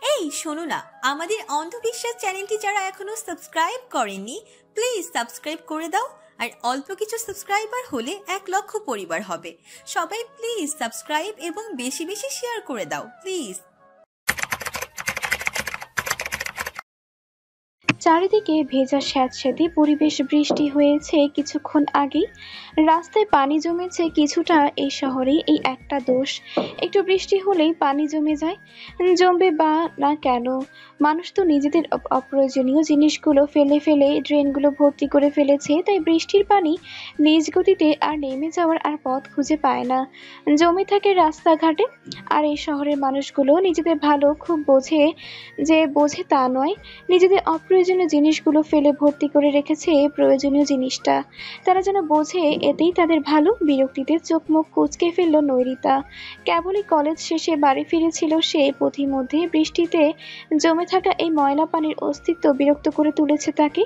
এই শোনো না, আমাদের অন্ধবিশ্বাস চ্যানেলটি যারা এখনো সাবস্ক্রাইব করেননি প্লিজ সাবস্ক্রাইব করে দাও। আর অল্প কিছু সাবস্ক্রাইবার হলে 1,00,000 পরিবার হবে। সবাই প্লিজ সাবস্ক্রাইব এবং বেশি বেশি শেয়ার করে দাও প্লিজ। চারিদিকে ভেজা স্যাঁতসেঁতে পরিবেশ। বৃষ্টি হয়েছে কিছুক্ষণ আগেই, রাস্তায় পানি জমেছে কিছুটা। এই শহরে এই একটা দোষ, একটু বৃষ্টি হলেই পানি জমে যায়। জমবে বা না কেন, মানুষ তো নিজেদের অপ্রয়োজনীয় জিনিসগুলো ফেলে ফেলে ড্রেনগুলো ভর্তি করে ফেলেছে, তাই বৃষ্টির পানি নিজ গতিতে আর নেমে যাওয়ার আর পথ খুঁজে পায় না, জমে থাকে রাস্তাঘাটে। আর এই শহরের মানুষগুলো নিজেদের ভালো খুব বোঝে, যে বোঝে তা নয়, নিজেদের অপ্রয়োজনীয় জিনিসগুলো ফেলে ভর্তি করে রেখেছে প্রয়োজনীয় জিনিসটা। তারা যেন বোঝে এতেই তাদের ভালো। বিরক্তিতে চোখ মুখ কুঁচকে ফেলল নৈরিতা। কেবলই কলেজ শেষে বাড়ি ফিরেছিল সে, পথিমধ্যে বৃষ্টিতে জমে থাকা এই ময়লা পানির অস্তিত্ব বিরক্ত করে তুলেছে তাকে।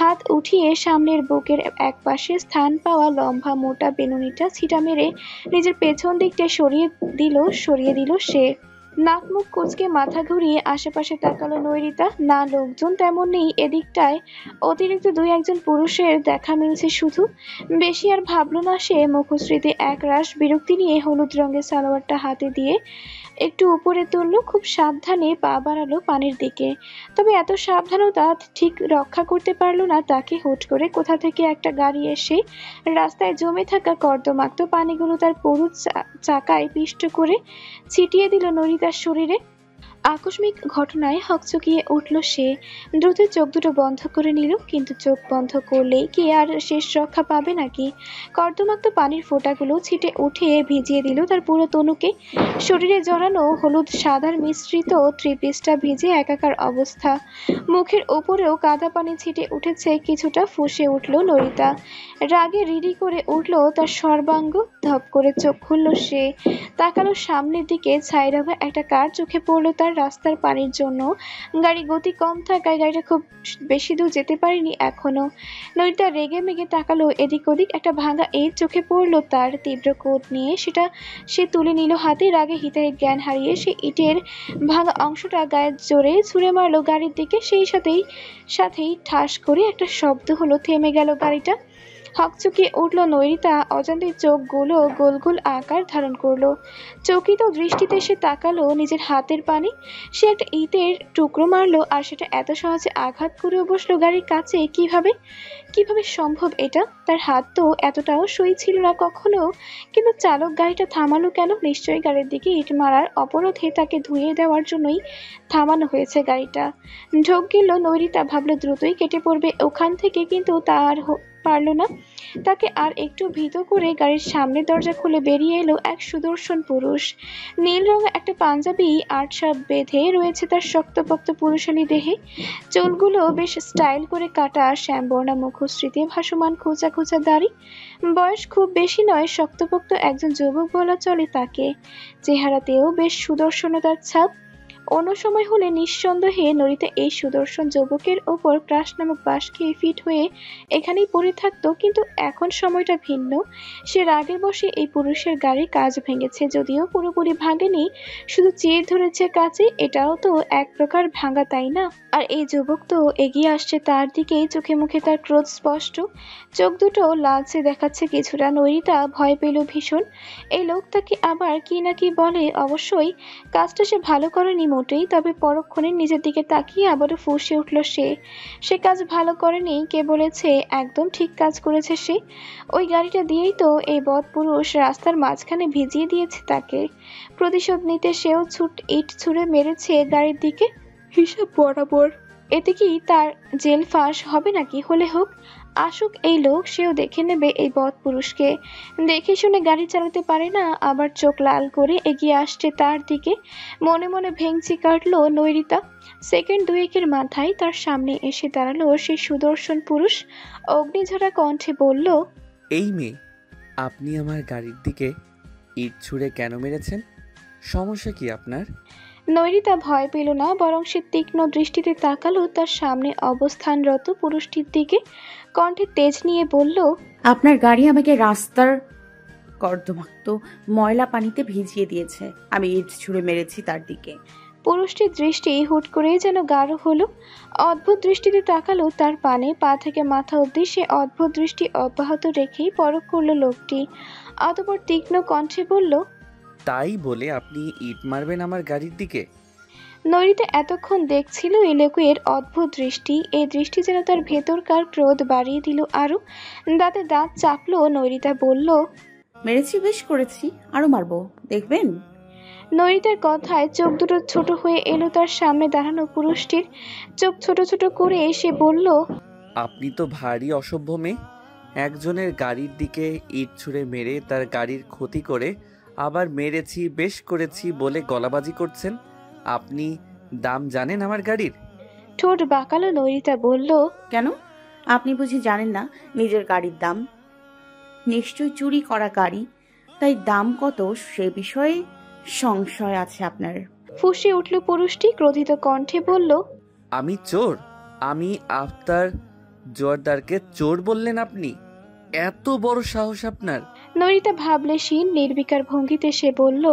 হাত উঠিয়ে সামনের বুকের একপাশে স্থান পাওয়া লম্বা মোটা বেনুনিটা ছিটা মেরে নিজের পেছন দিকটা সরিয়ে দিল সে। নাক মুখ কুঁচকে মাথা ঘুরিয়ে আশেপাশে তাকালো নৈরিতা। না লোকজন তেমন নেই এদিকটায়, অতিরিক্ত 2-1 পুরুষের দেখা মিলছে শুধু। বেশি আর ভাবল না সে, মুখশ্রীতে একরাশ বিরক্তি নিয়ে হলুদ রঙের সালোয়ারটা হাতে দিয়ে একটু উপরে তুললো। খুব সাবধানে পা বাড়ালো পানির দিকে, তবে এত সাবধানতা ঠিক রক্ষা করতে পারলো না তাকে। হুট করে কোথা থেকে একটা গাড়ি এসে রাস্তায় জমে থাকা কর্দমাক্ত পানিগুলো তার পুরো চাকায় পিষ্ট করে ছিটিয়ে দিল নৈরিতার শরীরে। আকস্মিক ঘটনায় হকচকিয়ে উঠল সে, দ্রুত চোখ দুটো বন্ধ করে নিল। কিন্তু চোখ বন্ধ করলেই কি আর শেষ রক্ষা পাবে নাকি? কর্দমাক্ত পানির ফোঁটাগুলো ছিটে উঠে ভিজিয়ে দিল তার পুরো তনুকে। শরীরে জড়ানো হলুদ সাদার মিশ্রিত ত্রিপিসটা ভিজে একাকার অবস্থা। মুখের ওপরেও কাদা পানি ছিটে উঠেছে কিছুটা। ফুঁসে উঠল নৈরিতা, রাগে রিরি করে উঠল তার সর্বাঙ্গ। ধপ করে চোখ খুলল সে, তাকালো সামনের দিকে। ছাইরাভা একটা কার চোখে পড়লো তার। রাস্তার পানির জন্য গাড়ি গতি কম থাকায় গাড়িটা খুব বেশি দূর যেতে পারেনি এখনো। নৈরিতা রেগে মেগে তাকালো এদিক ওদিক। একটা ভাঙা ইট চোখে পড়লো তার। তীব্র কোট নিয়ে সেটা সে তুলে নিল হাতে। রাগে হিতায় জ্ঞান হারিয়ে সে ইটের ভাঙা অংশটা গায়ের জোরে ছুঁড়ে মারলো গাড়ির দিকে। সেই সাথেই ঠাস করে একটা শব্দ হলো, থেমে গেল গাড়িটা। হকচকিয়ে উঠল নৈরিতা, অজান্তে চোখগুলো গোল গোল আকার ধারণ করলো। চকিত দৃষ্টিতে সে তাকালো নিজের হাতের পানে। সে একটা ইটের টুকরো মারলো আর সেটা এত সহজে আঘাত করেও বসলো গাড়ির কাছে। কিভাবে সম্ভব এটা? তার হাত তো এতটাও সই ছিল না কখনো। কিন্তু চালক গাড়িটা থামালো কেন? নিশ্চয়ই গাড়ির দিকে ইট মারার অপরাধে তাকে ধুয়ে দেওয়ার জন্যই থামানো হয়েছে গাড়িটা। ঢোক গেল নৈরিতা, ভাবলো দ্রুতই কেটে পড়বে ওখান থেকে, কিন্তু তার পারল না। তাকে আর একটু ভীত করে গাড়ির সামনের দরজা খুলে বেরিয়ে এলো এক সুদর্শন পুরুষ। নীল রঙের একটা পাঞ্জাবি আটসাপ বেঁধে রয়েছে তার শক্তপোক্ত পুরুষালী দেহে। চুলগুলো বেশ স্টাইল করে কাটা, শ্যামবর্ণা মুখশ্রীতে ভাসমান খোঁচা খোঁচা দাড়ি। বয়স খুব বেশি নয়, শক্তপোক্ত একজন যুবক বলা চলে তাকে। চেহারাতেও বেশ সুদর্শনতার ছাপ। অন্য সময় হলে নিঃসন্দেহে নৈরিতা এই সুদর্শন যুবকের ওপর ক্রাশ নামক বাঁশ খেয়ে ফিট হয়ে এখানেই পড়ে থাকতো, কিন্তু এখন সময়টা ভিন্ন। সে রাগের বশে এই পুরুষের গাড়ির কাঁচ ভেঙেছে, যদিও পুরোপুরি ভাঙেনি, শুধু চির ধরেছে কাছে। এটাও তো এক প্রকার ভাঙা, তাই না? আর এই যুবক তো এগিয়ে আসছে তার দিকেই, চোখে মুখে তার ক্রোধ স্পষ্ট, চোখ দুটো লালচে দেখাচ্ছে কিছুটা। নৈরিতা ভয় পেল ভীষণ। এই লোক তাকে আবার কি না কি বলে। অবশ্যই কাজটা সে ভালো করেনি মোটেই, তবে পরক্ষণে নিজের দিকে তাকিয়ে আবারও ফুঁসে উঠল সে কাজ ভালো করেনি। কে বলেছে? একদম ঠিক কাজ করেছে সে। ওই গাড়িটা দিয়েই তো এই বদ পুরুষ রাস্তার মাঝখানে ভিজিয়ে দিয়েছে তাকে। প্রতিশোধ নিতে সেও ইট ছুঁড়ে মেরেছে গাড়ির দিকে, হিসাব বরাবর। এতে কি তার জেল ফাঁস হবে নাকি? হলে হোক, আসুক এই লোক, সেও দেখে নেবে এই বদ পুরুষকে। দেখে শুনে গাড়ি চালাতে পারে না, আবার চোখ লাল করে এগিয়ে আসছে তার দিকে। মনে মনে ভেঙচি কাটলো নৈরিতা। সেকেন্ড 2-1 মাথায় তার সামনে এসে দাঁড়ালো সেই সুদর্শন পুরুষ। অগ্নিঝরা কণ্ঠে বলল, এই মেয়ে, আপনি আমার গাড়ির দিকে ইট ছুঁড়ে কেন মেরেছেন? সমস্যা কি আপনার? নৈরিতা ভয় পেল না, বরং সে তীক্ষ্ণ দৃষ্টিতে তাকালো তার সামনে অবস্থানরত পুরুষটির দিকে। কণ্ঠে তেজ নিয়ে বলল, আপনার গাড়ি আমাকে রাস্তার কর্দমাক্ত ময়লা পানিতে ভিজিয়ে দিয়েছে। আমি ইট ছুঁড়ে মেরেছি তার দিকে। পুরুষটির দৃষ্টি হুট করেই যেন গাঢ় হলো। অদ্ভুত দৃষ্টিতে তাকালো তার পানে, পা থেকে মাথা অবধি সে অদ্ভুত দৃষ্টি অব্যাহত রেখেই পরখ করলো লোকটি। অতঃপর তীক্ষ্ণ কণ্ঠে বলল, তাই বলে আপনি ইট মারবেন আমার গাড়ির দিকে? নৈরিতা এতক্ষণ দেখছিল এই লোকের অদ্ভুত দৃষ্টি। এই দৃষ্টি যেন তার ভেতরকার ক্রোধ বাড়িয়ে দিল আরো। দাঁতে দাঁত চাপলো। নৈরিতা বলল, মেরেছি, বেশ করেছি, আরো মারবো, দেখবেন। নৈরিতার কথায় চোখ দুটো ছোট হয়ে এলো তার সামনে দাঁড়ানো পুরুষটির। চোখ ছোট ছোট করে সে বলল, আপনি তো ভারী অসভ্য মেয়ে। একজনের গাড়ির দিকে ইট ছুঁড়ে মেরে তার গাড়ির ক্ষতি করে আবার মেরেছি, বেশ করেছি বলে গলাবাজি করছেন। আপনি দাম জানেন আমার গাড়ির? ঠোঁট বাঁকালো নৈরিতা বলল, কেন, আপনি বুঝি জানেন না নিজের গাড়ির দাম? নিশ্চয় চুরি করা গাড়ি, তাই দাম কত সে বিষয়ে সংশয় আছে আপনার। ফুঁসে উঠল পুরুষটি ক্রোধিত কণ্ঠে বলল, আমি চোর? আমি আফতার জোয়ারদারকে চোর বললেন আপনি? এত বড় সাহস আপনার! নৈরিতা ভাবলেশীন নির্বিকার ভঙ্গিতে সে বলল,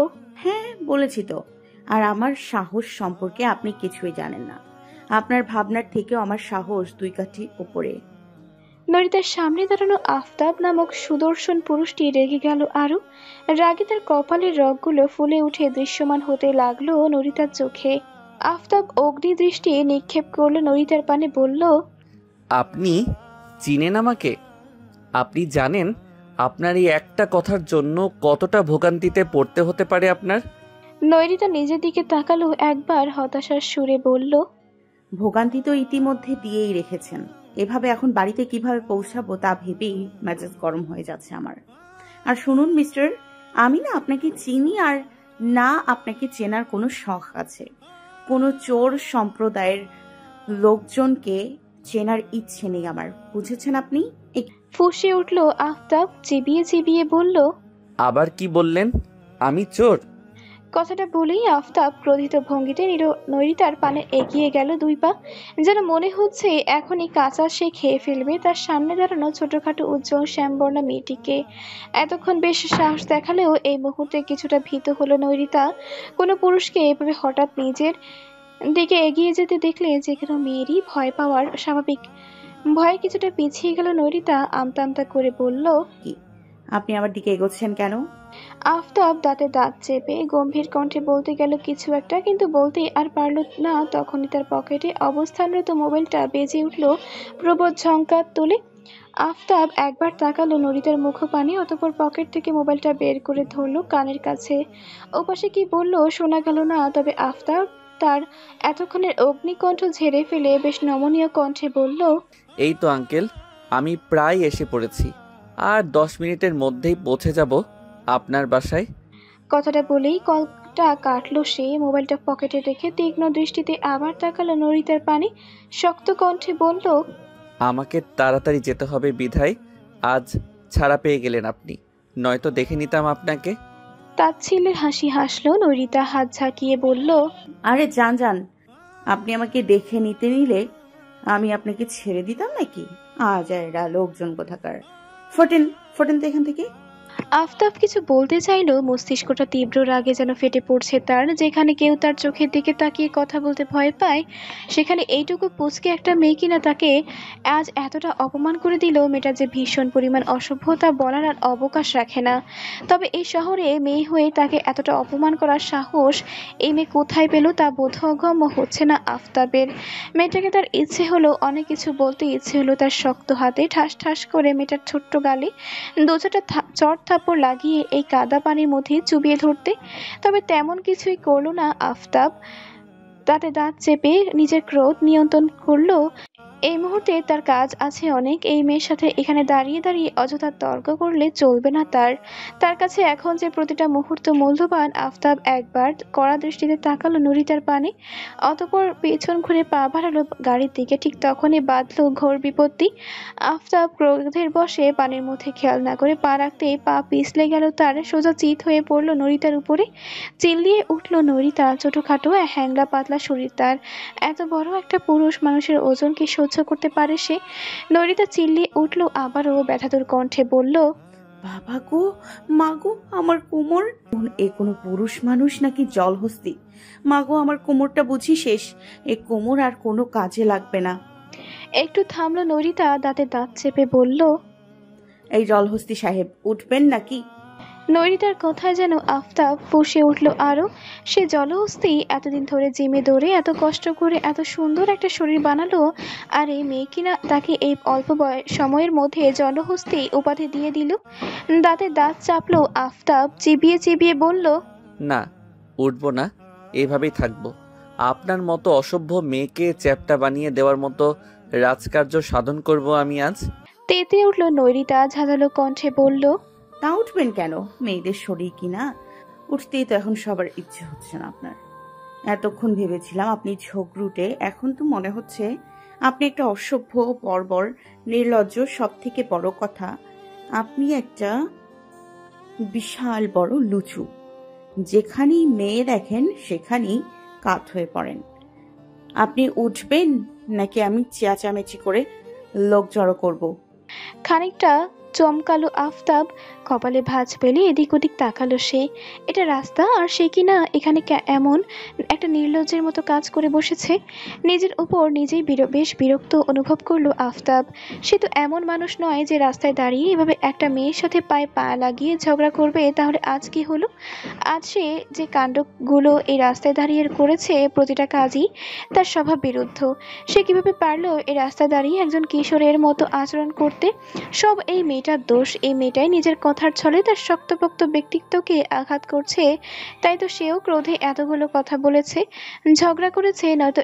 হ্যাঁ বলেছি তো। আর আমার সাহস সম্পর্কে আপনি কিছুই জানেন না। আপনার ভাবনার থেকেও আমার সাহস 2 কাঠি উপরে। নৈরিতার সামনে দাঁড়ানো আফতাব নামক সুদর্শন পুরুষটি রেগে গেল আরো। রাগে তার কপালের রগগুলো ফুলে উঠে দৃশ্যমান হতে লাগলো নৈরিতার চোখে। আফতাব অগ্নি দৃষ্টি নিক্ষেপ করলো নৈরিতার পানে, বলল, আপনি চিনেন আমাকে? আপনি জানেন আপনার এই একটা কথার জন্য কতটা ভোগান্তিতে পড়তে হতে পারে আপনার? নৈরিতা নিজের দিকে তাকালো একবার, হতাশার সুরে বলল, ভোগান্তি তো ইতিমধ্যে দিয়েই রেখেছেন। এভাবে এখন বাড়িতে কিভাবে পৌঁছাবো তা ভেবেই মেজাজ গরম হয়ে যাচ্ছে আমার। আর শুনুন মিস্টার, আমি না আপনাকে চিনি আর না আপনাকে চেনার কোনো শখ আছে। কোনো চোর সম্প্রদায়ের লোকজনকে চেনার ইচ্ছে নেই আমার, বুঝেছেন আপনি? ফুঁসে উঠল আফতাব, চিবিয়ে চিবিয়ে বলল, আবার কি বললেন? আমি চোর? কথাটা বলেই আফতাব ক্রোধিত ভঙ্গিতে নৈরিতার পানে এগিয়ে গেল 2 পা, যেন মনে হচ্ছে এখনই কাঁচা সে খেয়ে ফেলবে তার সামনে দাঁড়ানো ছোটখাটো উজ্জ্বল শ্যামবর্ণা মেয়েটিকে। এতক্ষণ বেশ সাহস দেখালেও এই মুহূর্তে কিছুটা ভীত হলো নৈরিতা। কোনো পুরুষকে এভাবে হঠাৎ নিজের দিকে এগিয়ে যেতে দেখলে যে কোনো মেয়েরই ভয় পাওয়ার স্বাভাবিক। ভয়ে কিছুটা পিছিয়ে গেল নৈরিতা, আমতা আমতা করে বলল, কি আপনি আমার দিকে এগোচ্ছেন কেন? আফতাব দাঁতে দাঁত চেপে গম্ভীর কণ্ঠে বলতে গেল কিছু একটা, কিন্তু বলতেই আর পারল না। তখনই তার পকেটে অবস্থানরত মোবাইলটা বেজে উঠল প্রবোধ ঝংকার তোলে। আফতাব একবার তাকালো নরিতার মুখপানে, অতঃপর পকেট থেকে মোবাইলটা বের করে ধরলো কানের কাছে। ওপাশে কি বলল শোনা গেল না, তবে আফতাব তার এতক্ষণের অগ্নিকণ্ঠ ঝেড়ে ফেলে বেশ নমনীয় কণ্ঠে বলল, এই তো আঙ্কেল, আমি প্রায় এসে পড়েছি। আর 10 মিনিটের মধ্যেই পৌঁছে যাব আপনার বাসায়। কথাটা বলেই কলটা কাটলো সে। মোবাইলটা পকেটে রেখে তীক্ষ্ণ দৃষ্টিতে আবার তাকালো নরিতার পানে, শক্ত কণ্ঠে বলল, আমাকে তাড়াতাড়ি যেতে হবে বিধায় আজ ছাড়া পেয়ে গেলেন আপনি, নয়তো দেখে নিতাম আপনাকে। তাচ্ছিল্যের হাসি হাসলো নরিতা, হাত ঝাঁকিয়ে বলল, আরে যান যান, আপনি আমাকে দেখে নিতে নিলে আমি আপনাকে ছেড়ে দিতাম নাকি? আজ এরা লোকজন কোথাকার, ফোটেন ফোটেন তো এখান থেকে। আফতাব কিছু বলতে চাইলো, মস্তিষ্কটা তীব্র রাগে যেন ফেটে পড়ছে তার। যেখানে কেউ তার চোখের দিকে তাকিয়ে কথা বলতে ভয় পায়, সেখানে এইটুকু পুচকে একটা মেয়ে কিনা তাকে আজ এতটা অপমান করে দিল। মেয়েটা যে ভীষণ পরিমাণ অসভ্যতা বলার আর অবকাশ রাখে না। তবে এই শহরে মেয়ে হয়ে তাকে এতটা অপমান করার সাহস এই মেয়ে কোথায় পেল তা বোধগম্য হচ্ছে না আফতাবের। মেয়েটাকে তার ইচ্ছে হলো, অনেক কিছু বলতে ইচ্ছে হলো তার শক্ত হাতে ঠাস ঠাস করে মেয়েটার ছোট্ট গালে 2-4টা চড় থাপ্পড় লাগিয়ে এই কাদা পানির মধ্যে চুবিয়ে ধরতে। তবে তেমন কিছুই করলো না আফতাব। দাঁতে দাঁত চেপে নিজের ক্রোধ নিয়ন্ত্রণ করলো। এই মুহূর্তে তার কাজ আছে অনেক। এই মেয়ের সাথে এখানে দাঁড়িয়ে দাঁড়িয়ে অযথা তর্ক করলে চলবে না তার কাছে এখন যে প্রতিটা মুহূর্ত মূল্যবান। আফতাব একবার কড়া দৃষ্টিতে তাকালো নরিতার পানে, অতঃপর পেছন ঘুরে পা বাড়ালো গাড়ির দিকে। ঠিক তখনই বাঁধলো ঘোর বিপত্তি। আফতাব ক্রোধের বশে পানির মধ্যে খেয়াল না করে পা রাখতেই পা পিছলে গেল তার, সোজা চিত হয়ে পড়লো নরিতার উপরে। চিল্লিয়ে উঠলো নরিতা, ছোটখাটো হ্যাংলা পাতলা শরীর তার, এত বড় একটা পুরুষ মানুষের ওজন কি সহ্য করতে পারে সে? নরিতা চিল্লিয়ে উঠলো আবারও ব্যথাতুর কণ্ঠে বলল, বাবা গো, মা গো, আমার কোমর। এ কোনো পুরুষ মানুষ নাকি জলহস্তি? মাগো, আমার কোমরটা বুঝি শেষ। এ কোমর আর কোনো কাজে লাগবে না। একটু থামলো নৈরিতা, দাঁতে দাঁত চেপে বলল, এই জলহস্তি সাহেব, উঠবেন নাকি? নৈরিতার কথায় যেন আফতাব ফুঁসে উঠল আরো। সে জলহস্তি এতদিন ধরে জিমে দৌড়ে এত কষ্ট করে এত সুন্দর একটা শরীর বানালো, আর এই মেয়ে কিনা তাকে এই অল্প সময়ের মধ্যে জলহস্তি উপাধি দিয়ে দিল। দাঁতে দাঁত চাপলো আফতাব, চিবিয়ে চিবিয়ে বলল, না, উঠবো না, এভাবেই থাকবো। আপনার মতো অসভ্য মেয়েকে চ্যাপ্টা বানিয়ে দেওয়ার মতো রাজকার্য সাধন করব আমি আজ। তেতে উঠল নৈরিতা, ঝাঁঝালো কণ্ঠে বলল, তা উঠবেন কেন? মেয়েদের শরীর কিনা, উঠতেই তো এখন সবার ইচ্ছে হচ্ছে না আপনার। এতক্ষণ ভেবেছিলাম আপনি ঝগড়ুটে, এখন তো মনে হচ্ছে আপনি একটা অসভ্য, বর্বর, নির্লজ্জ, সব থেকে বড় কথা আপনি একটা বিশাল বড় লুচু। যেখানেই মেয়ে দেখেন সেখানেই কাত হয়ে পড়েন। আপনি উঠবেন নাকি আমি চেঁচামেচি করে লোক জড়ো করব? খানিকটা চমকালো আফতাব, কপালে ভাঁজ পেলে এদিক ওদিক তাকালো সে। এটা রাস্তা, আর সে কিনা এখানে এমন একটা নির্লজ্জের মতো কাজ করে বসেছে। নিজের উপর নিজেই বেশ বিরক্ত অনুভব করলো আফতাব। সে তো এমন মানুষ নয় যে রাস্তায় দাঁড়িয়ে এভাবে একটা মেয়ের সাথে পায়ে পা লাগিয়ে ঝগড়া করবে। তাহলে আজ কি হলো? আজ সে যে কাণ্ডগুলো এই রাস্তায় দাঁড়িয়ে করেছে, প্রতিটা কাজই তার স্বভাব বিরুদ্ধ। সে কিভাবে পারলো এই রাস্তায় দাঁড়িয়ে একজন কিশোরের মতো আচরণ করতে? সব এই মেয়েটার দোষ। এই মেয়েটাই নিজের কথার ছলে তার শক্তপোক্ত ব্যক্তিত্বকে আঘাত করছে। তাই তো সেও ক্রোধে এতগুলো কথা বলেছে, ঝগড়া করেছে। নয়তো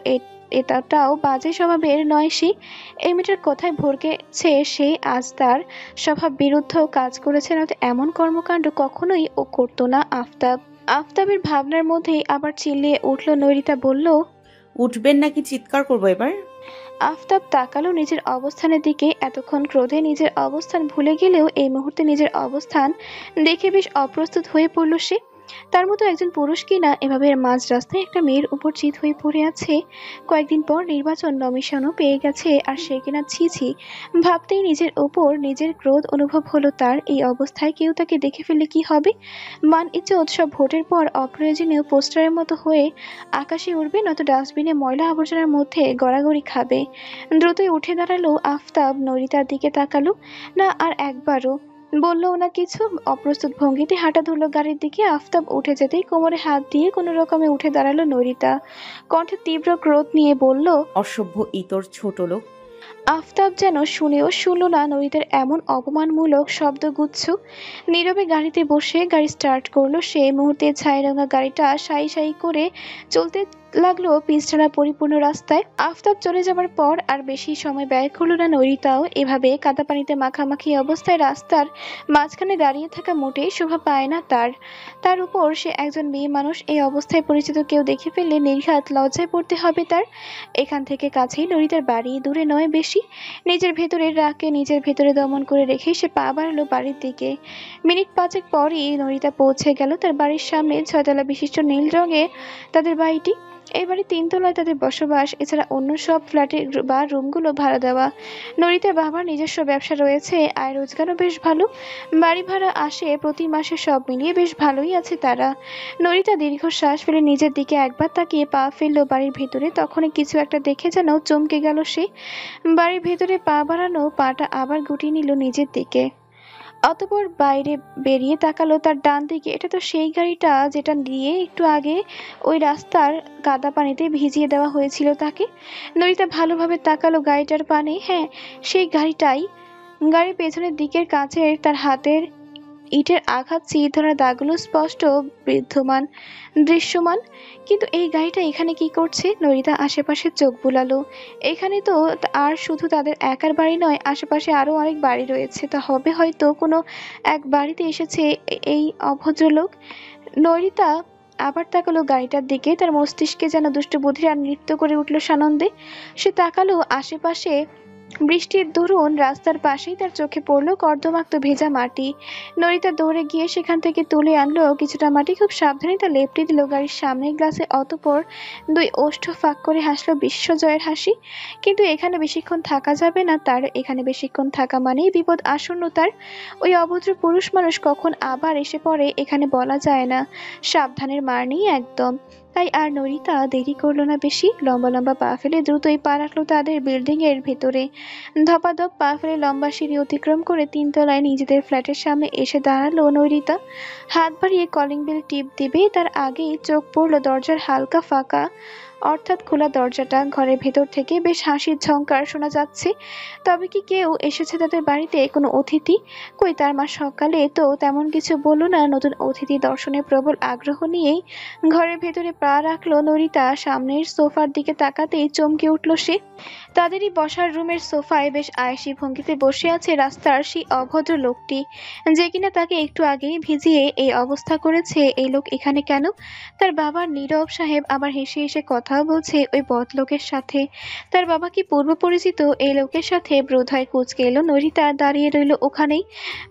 এটাও বাজে স্বভাবের নয় সে। এই মেয়েটার কথায় ভরকেছে সে, আজ তার স্বভাব বিরুদ্ধ কাজ করেছে। নয়তো এমন কর্মকাণ্ড কখনোই ও করতো না আফতাব। আফতাবের ভাবনার মধ্যেই আবার চিল্লিয়ে উঠল নৈরিতা, বলল, উঠবেন নাকি চিৎকার করবো এবার? আফতাব তাকালো নিজের অবস্থানের দিকে। এতক্ষণ ক্রোধে নিজের অবস্থান ভুলে গেলেও এই মুহূর্তে নিজের অবস্থান দেখে বেশ অপ্রস্তুত হয়ে পড়ল সে। তার মতো একজন পুরুষ কিনা এভাবে মাঝ রাস্তায় একটা মেয়ের উপর চিত হয়ে পড়ে আছে। কয়েকদিন পর নির্বাচন নমিশনও পেয়ে গেছে, আর সে কিনা ছি ছি। ভাবতেই নিজের উপর নিজের ক্রোধ অনুভব হলো তার। এই অবস্থায় কেউ তাকে দেখে ফেললে কি হবে? মান ইজ্জত সব ভোটের পর অপ্রয়োজনীয় পোস্টারের মতো হয়ে আকাশে উড়বে, নয়তো ডাস্টবিনে ময়লা আবর্জনার মধ্যে গড়াগড়ি খাবে। দ্রুতই উঠে দাঁড়ালো আফতাব, নৈরিতার দিকে তাকালো না আর একবারও, বললো না কিছু। অপ্রস্তুত ভঙ্গিতে হাঁটা ধরলো গাড়ির দিকে। আফতাব উঠে যেতেই কোমরে হাত দিয়ে কোনো রকমে উঠে দাঁড়ালো নৈরিতা, কণ্ঠে তীব্র ক্রোধ নিয়ে বলল, অসভ্য ইতর ছোট লোক। আফতাব যেন শুনেও শুনল না নৈরিতার এমন অপমানমূলক শব্দগুচ্ছ। নীরবে গাড়িতে বসে গাড়ি স্টার্ট করলো সে। মুহূর্তে ছাই রঙা গাড়িটা সাই সাই করে চলতে লাগলো পিচঢালা পরিপূর্ণ রাস্তায়। আফতাব চলে যাবার পর আর বেশি সময় ব্যয় করলো না নৈরিতাও। এভাবে কাদা পানিতে মাখামাখি অবস্থায় রাস্তার মাঝখানে দাঁড়িয়ে থাকা মোটেই শোভা পায় না তার। তার উপর সে একজন মেয়ে মানুষ। এই অবস্থায় পরিচিত কেউ দেখে ফেললে নির্ঘাত লজ্জায় পড়তে হবে তার। এখান থেকে কাছেই নৈরিতার বাড়ি, দূরে নয় বেশি। নিজের ভেতরের রাগকে নিজের ভেতরে দমন করে রেখে সে পা বাড়ালো বাড়ির দিকে। মিনিট পাঁচেক পরই নৈরিতা পৌঁছে গেল তার বাড়ির সামনে। 6 তলা বিশিষ্ট নীল রঙে তাদের বাড়িটি। এই বাড়ির 3 তলায় তাদের বসবাস, এছাড়া অন্য সব ফ্ল্যাটের বা রুমগুলো ভাড়া দেওয়া। নৈরিতার বাবার নিজস্ব ব্যবসা রয়েছে, আয় রোজগারও বেশ ভালো। বাড়ি ভাড়া আসে প্রতি মাসে, সব মিলিয়ে বেশ ভালোই আছে তারা। নৈরিতা দীর্ঘশ্বাস ফেলে নিজের দিকে একবার তাকিয়ে পা ফেললো বাড়ির ভেতরে। তখনই কিছু একটা দেখে যেন চমকে গেল সে। বাড়ির ভেতরে পা বাড়ানো পাটা আবার গুটিয়ে নিল নিজের দিকে। অতঃপর বাইরে বেরিয়ে তাকালো তার ডান দিকে। এটা তো সেই গাড়িটা যেটা দিয়ে একটু আগে ওই রাস্তার কাদা পানিতে ভিজিয়ে দেওয়া হয়েছিল তাকে। নৈরিতা ভালোভাবে তাকালো গাড়িটার পানে। হ্যাঁ, সেই গাড়িটাই। গাড়ির পেছনের দিকের কাছের তার হাতের ইটের আঘাত চির ধরা দাগগুলো স্পষ্ট দৃশ্যমান। কিন্তু এই গাড়িটা এখানে কি করছে? নৈরিতা আশেপাশে চোখ বুলালো। এখানে তো আর শুধু তাদের একার বাড়ি নয়, আশেপাশে আরো অনেক বাড়ি রয়েছে। তা হবে হয়তো কোনো এক বাড়িতে এসেছে এই অভদ্রলোক। নৈরিতা আবার তাকালো গাড়িটার দিকে। তার মস্তিষ্কে যেন দুষ্ট বুদ্ধিরা নৃত্য করে উঠল সানন্দে। সে তাকালো আশেপাশে বৃষ্টির দরুন রাস্তার পাশেই তার চোখে পড়ল কর্দমাক্ত ভেজা মাটি। নরিতা দৌড়ে গিয়ে সেখান থেকে তুলে আনলো কিছুটা মাটি, খুব সাবধানে তা লেপটে দিল গাড়ির সামনের গ্লাসে, অতঃপর দুই ওষ্ঠ ফাঁক করে হাসলো বিশ্বজয়ের হাসি। কিন্তু এখানে বেশিক্ষণ থাকা যাবে না তার, এখানে বেশিক্ষণ থাকা মানেই বিপদ আসন্ন তার। ওই অভদ্র পুরুষ মানুষ কখন আবার এসে পড়ে এখানে বলা যায় না, সাবধানের মার নেই একদম। তাই আর নরিতা দেরি করলো না বেশি, লম্বা লম্বা পা ফেলে দ্রুতই পা রাখলো তাদের বিল্ডিং এর ভেতরে। ধপাধপ পা ফেলে লম্বা সিঁড়ি অতিক্রম করে 3 তলায় নিজেদের ফ্ল্যাটের সামনে এসে দাঁড়ালো নরিতা। হাত বাড়িয়ে কলিং বেল টিপ দিবে তার আগেই চোখ পড়লো দরজার হালকা ফাঁকা, অর্থাৎ খোলা দরজাটা। ঘরের ভেতর থেকে বেশ হাসির ঝংকার শোনা যাচ্ছে। তবে কি কেউ এসেছে তাদের বাড়িতে, কোনো অতিথি? কই, তার মা সকালে তো তেমন কিছু বলল না। নতুন অতিথি দর্শনের প্রবল আগ্রহ নিয়েই ঘরের ভেতরে পা রাখলো নরিতা। সামনের সোফার দিকে তাকাতেই চমকে উঠল সে। তাদেরই বসার রুমের সোফায় বেশ আয়েশি ভঙ্গিতে বসে আছে রাস্তার সেই অভদ্র লোকটি, যে কিনা তাকে একটু আগেই ভিজিয়ে এই অবস্থা করেছে। এই লোক এখানে কেন? তার বাবার নীরব সাহেব আবার হেসে হেসে কথাও বলছে ওই বদলোকের সাথে। তার বাবা কি পূর্ব পরিচিত এই লোকের সাথে? বোধহয় কুঁচকে এলো নরিতা, দাঁড়িয়ে রইল ওখানেই,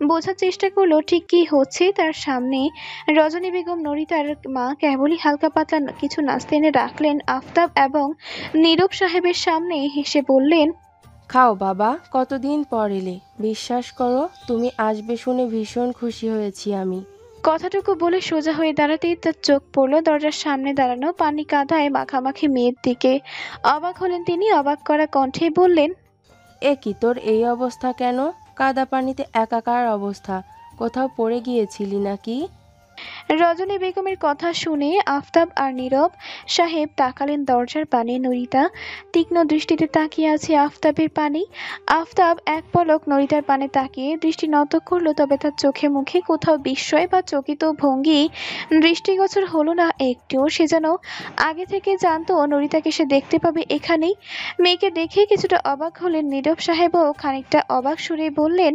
বোঝার চেষ্টা করলো ঠিক কি হচ্ছে তার সামনে। রজনী বেগম নরিতার মা কেবলই হালকা পাতলা কিছু নাস্তা এনে রাখলেন আফতাব এবং নীরব সাহেবের সামনে, হেসে বললেন, খাও বাবা, কতদিন পর এলে। বিশ্বাস করো, তুমি আসবে শুনে ভীষণ খুশি হয়েছি আমি। কথাটুকু বলে সোজা হয়ে দাঁড়াতেই তার চোখ পড়লো দরজার সামনে দাঁড়ানো পানি কাদায় মাখামাখি মেয়ের দিকে। অবাক হলেন তিনি, অবাক করা কণ্ঠে বললেন, এ কি তোর এই অবস্থা কেন? কাদা পানিতে একাকার অবস্থা, কোথাও পড়ে গিয়েছিলি নাকি? রজনী বেগমের কথা শুনে আফতাব আর নীরব সাহেব তাকালেন দরজার পানে। নরিতা তীক্ষ্ণ দৃষ্টিতে তাকিয়ে আছে আফতাবের পানে। আফতাব এক পলক নরিতার পানে তাকিয়ে দৃষ্টি নত করলো, তবে তার চোখে মুখে কোথাও বিস্ময় বা চকিত ভঙ্গি দৃষ্টিগোচর হলো না একটিও। সে যেন আগে থেকে জানতো নরিতাকে সে দেখতে পাবে এখানেই। মেয়েকে দেখে কিছুটা অবাক হলেন নীরব সাহেবও, খানিকটা অবাক সুরে বললেন,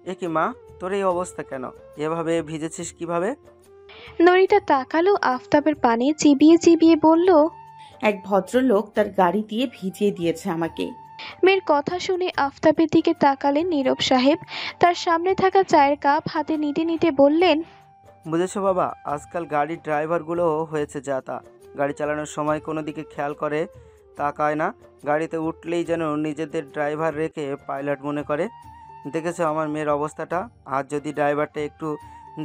এ কি মা, তোর এই অবস্থা কেন? এভাবে ভিজেছিস কিভাবে? নরিতা তাকালো আফতাবের পানে, চিবিয়ে চিবিয়ে বলল, এক ভদ্রলোক তার গাড়ি দিয়ে ভিজিয়ে দিয়েছে আমাকে। মেয়ের কথা শুনে আফতাবের দিকে তাকালেন নীরব সাহেব। তার সামনে থাকা চায়ের কাপ হাতে নিতে নিতে বললেন, বুঝেছো বাবা, আজকাল গাড়ির ড্রাইভারগুলো হয়েছে যা তা। গাড়ি চালানোর সময় কোনো দিকে খেয়াল করে তাকায় না, গাড়িতে উঠলেই যেন নিজেদের ড্রাইভার রেখে পাইলট মনে করে। দেখেছো আমার মেয়ের অবস্থাটা? আর যদি ড্রাইভারটা একটু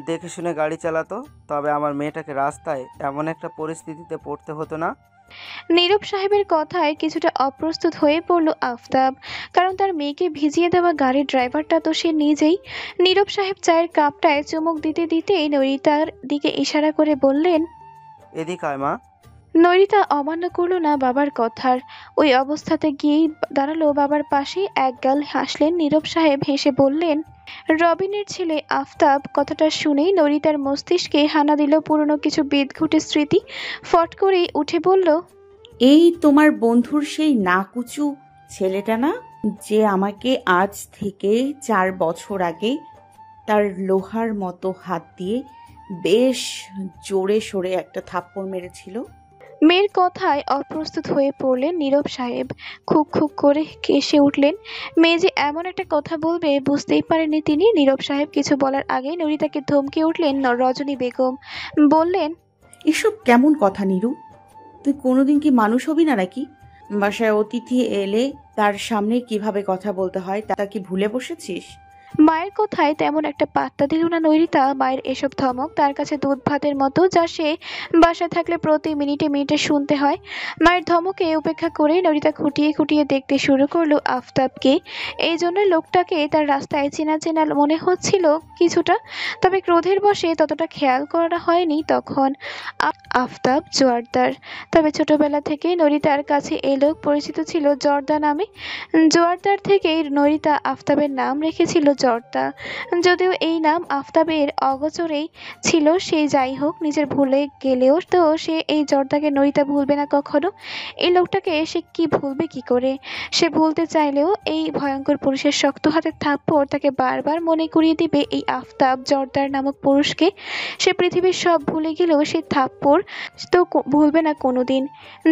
দেখে শুনে গাড়ি চালাতো, তবে আমার মেয়েটাকে রাস্তায় এমন একটা পরিস্থিতিতে পড়তে হতো না। নীরব সাহেবের কথায় কিছুটা অপ্রস্তুত হয়ে পড়ল আফতাব, কারণ তার মেয়েকে ভিজিয়ে দেওয়া গাড়ির ড্রাইভারটা তো সে নিজেই। নীরব সাহেব চায়ের কাপটায় চুমুক দিতে দিতেই নরিতার দিকে ইশারা করে বললেন, এদিক আয় মা। নরিতা অমান্য করল না বাবার কথার, ওই অবস্থাতে গিয়েই দাঁড়ালো বাবার পাশে। একগাল হাসলেন নীরব সাহেব, হেসে বললেন, রবিনের ছেলে আফতাব। কথাটা শুনেই নরিতার মস্তিষ্কে হানা দিল পুরনো কিছু বিদঘুটে স্মৃতি। ফট করে উঠে বলল, এই তোমার বন্ধুর সেই নাকুচু ছেলেটা না, যে আমাকে আজ থেকে 4 বছর আগে তার লোহার মতো হাত দিয়ে বেশ জোরে সোরে একটা থাপ্পড় মেরেছিল? মেয়ের কথায় অপ্রস্তুত হয়ে পড়লেন নীরব সাহেব, খুক খুক করে কেসে উঠলেন। মেয়ে যে এমন একটা কথা বলবে বুঝতেই পারেননি তিনি। নীরব সাহেব কিছু বলার আগেই নরিতাকে ধমকে উঠলেন রজনী বেগম, বললেন, এসব কেমন কথা নীরু? তুই কোনোদিন কি মানুষ হবি না নাকি? বাসায় অতিথি এলে তার সামনে কিভাবে কথা বলতে হয় তা কি ভুলে বসেছিস? মায়ের কথায় তেমন একটা পাত্তা দিল না নরিতা। মায়ের এসব ধমক তার কাছে দুধ ভাতের মতো, যা সে বাসায় থাকলে প্রতি মিনিটে মিনিটে শুনতে হয়। মায়ের ধমকে উপেক্ষা করে নরিতা খুঁটিয়ে খুঁটিয়ে দেখতে শুরু করলো আফতাবকে। এই জন্য লোকটাকে তার রাস্তায় চেনা চেনা মনে হচ্ছিল কিছুটা, তবে ক্রোধের বশে ততটা খেয়াল করা হয়নি তখন। আফতাব জোয়ারদার। তবে ছোটবেলা থেকে নরিতার কাছে এই লোক পরিচিত ছিল জর্দা নামে। জোয়ারদার থেকেই নরিতা আফতাবের নাম রেখেছিল জর্দা। যদিও এই নাম আফতাবের অগোচরেই ছিল, সে যাই হোক নিজের ভুলে গেলেও তো সে এই জর্দাকে নরিতা ভুলবে না কখনো। এই লোকটাকে সে কি ভুলবে কি করে? সে ভুলতে চাইলেও এই ভয়ঙ্কর পুরুষের শক্ত হাতের থাপ্পড় তাকে বারবার মনে করিয়ে দিবে এই আফতাব জর্দার নামক পুরুষকে। সে পৃথিবীর সব ভুলে গেলেও সেই থাপ্পড় তো ভুলবে না কোনোদিন,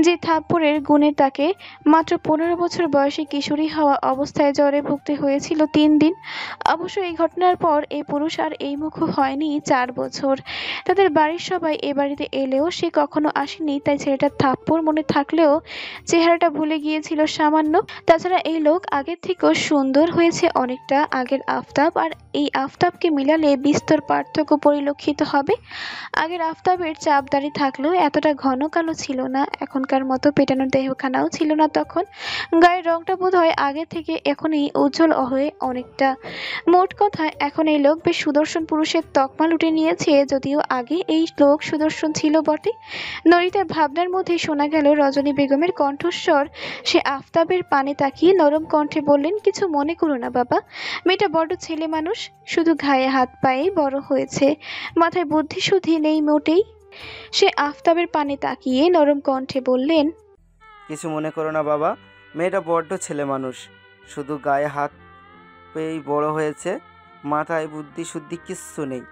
যে থাপ্পড়ের গুণে তাকে মাত্র 15 বছর বয়সে কিশোরী হওয়া অবস্থায় জ্বরে ভুগতে হয়েছিল 3 দিন। অবশ্য এই ঘটনার পর এই পুরুষ আর এই মুখ হয়নি 4 বছর। তাদের বাড়ির সবাই এ বাড়িতে এলেও সে কখনো আসেনি, তাই ছেলেটার থাপ্পড় মনে থাকলেও চেহারাটা ভুলে গিয়েছিল সামান্য। তাছাড়া এই লোক আগের থেকেও সুন্দর হয়েছে অনেকটা। আগের আফতাব আর এই আফতাবকে মিলালে বিস্তর পার্থক্য পরিলক্ষিত হবে। আগের আফতাবের চাপ দাড়ি থাকলেও এতটা ঘন কালো ছিল না, এখনকার মতো পেটানোর দেহখানাও ছিল না তখন। গায়ের রংটা বোধ হয় আগে থেকে এখনই উজ্জ্বল হয়ে অনেকটা। মোট কথা এখন এই লোক বেশ সুদর্শন পুরুষের তকমা লুটে নিয়েছে, যদিও আগে এই লোক সুদর্শন ছিল বটে। নরিতার ভাবনার মধ্যে শোনা গেল রজনী বেগমের কণ্ঠস্বর। সে আফতাবের পানে তাকিয়ে নরম কণ্ঠে বললেন, কিছু মনে করো না বাবা, মেয়েটা বড্ড ছেলে মানুষ, শুধু ঘায়ে হাত পায়ে বড় হয়েছে, মাথায় বুদ্ধি শুদ্ধি নেই মোটেই। সে আফতাবের পানে তাকিয়ে নরম কণ্ঠে বললেন, কিছু মনে করো না বাবা, মেয়েটা বড্ড ছেলে মানুষ, শুধু গায়ে হাত পেয়েই বড় হয়েছে, মাথায় বুদ্ধি শুদ্ধি কিচ্ছু নেই।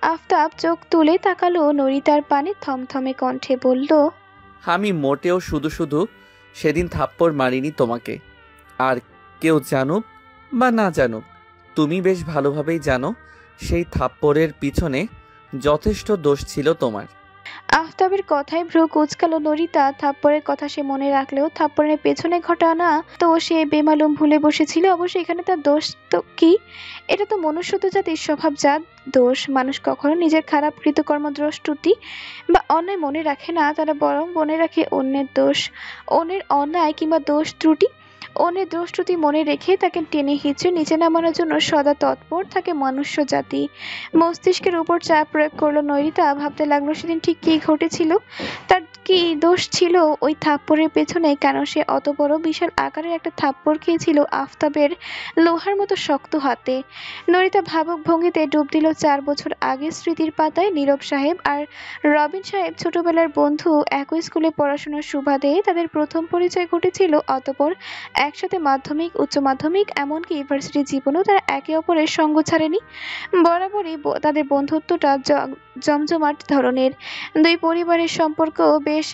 আফতাব চোখ তুলে তাকালো নরিতার পানে, থমথমে কণ্ঠে বলল, আমি মোটেও শুধু শুধু সেদিন থাপ্পড় মারিনি তোমাকে। আর কেউ জানুক বা না জানুক, তুমি বেশ ভালোভাবেই জানো সেই থাপ্পড়ের পিছনে যথেষ্ট দোষ ছিল তোমার। আফতাবের কথায় ভ্রু কুঁচকালো নরিতা। থাপ্পড়ের কথা সে মনে রাখলেও থাপ্পড়ের পেছনে ঘটনা তো সে বেমালুম ভুলে বসেছিল। অবশ্য এখানে তার দোষ তো কি? এটা তো মনুষ্যত্ব জাতির স্বভাবজাত দোষ। মানুষ কখনো নিজের খারাপ কৃতকর্ম দোষ ত্রুটি বা অন্যায় মনে রাখে না, তারা বরং মনে রাখে অন্যের দোষ, অন্যের অন্যায় কিংবা দোষ ত্রুটি। অন্যের দোষ ত্রুটি মনে রেখে তাকে টেনে হিঁচড়ে নিচে নামানোর জন্য সদা তৎপর থাকে মনুষ্য জাতি। মস্তিষ্কের উপর চাপ প্রয়োগ করলো নরিতা। ভাবতে লাগলো সেদিন ঠিক কি ঘটেছিল, তার কি দোষ ছিল ওই থাপ্পড়ের পেছনে, কেন সে অত বড় বিশাল আকারের একটা থাপ্পড় খেয়েছিল আফতাবের লোহার মতো শক্ত হাতে। নরিতা ভাবুক ভঙ্গিতে ডুব দিল 4 বছর আগে স্মৃতির পাতায়। নীরব সাহেব আর রবিন সাহেব ছোটবেলার বন্ধু, একই স্কুলে পড়াশোনার সুবাদে তাদের প্রথম পরিচয় ঘটেছিল। অতঃপর একসাথে মাধ্যমিক, উচ্চ মাধ্যমিক, এমনকি ইউনিভার্সিটি জীবনেও তারা একে অপরের সঙ্গ ছাড়েনি। বরাবরই তাদের বন্ধুত্বটা জমজমাট ধরনের। দুই পরিবারের সম্পর্ক বেশ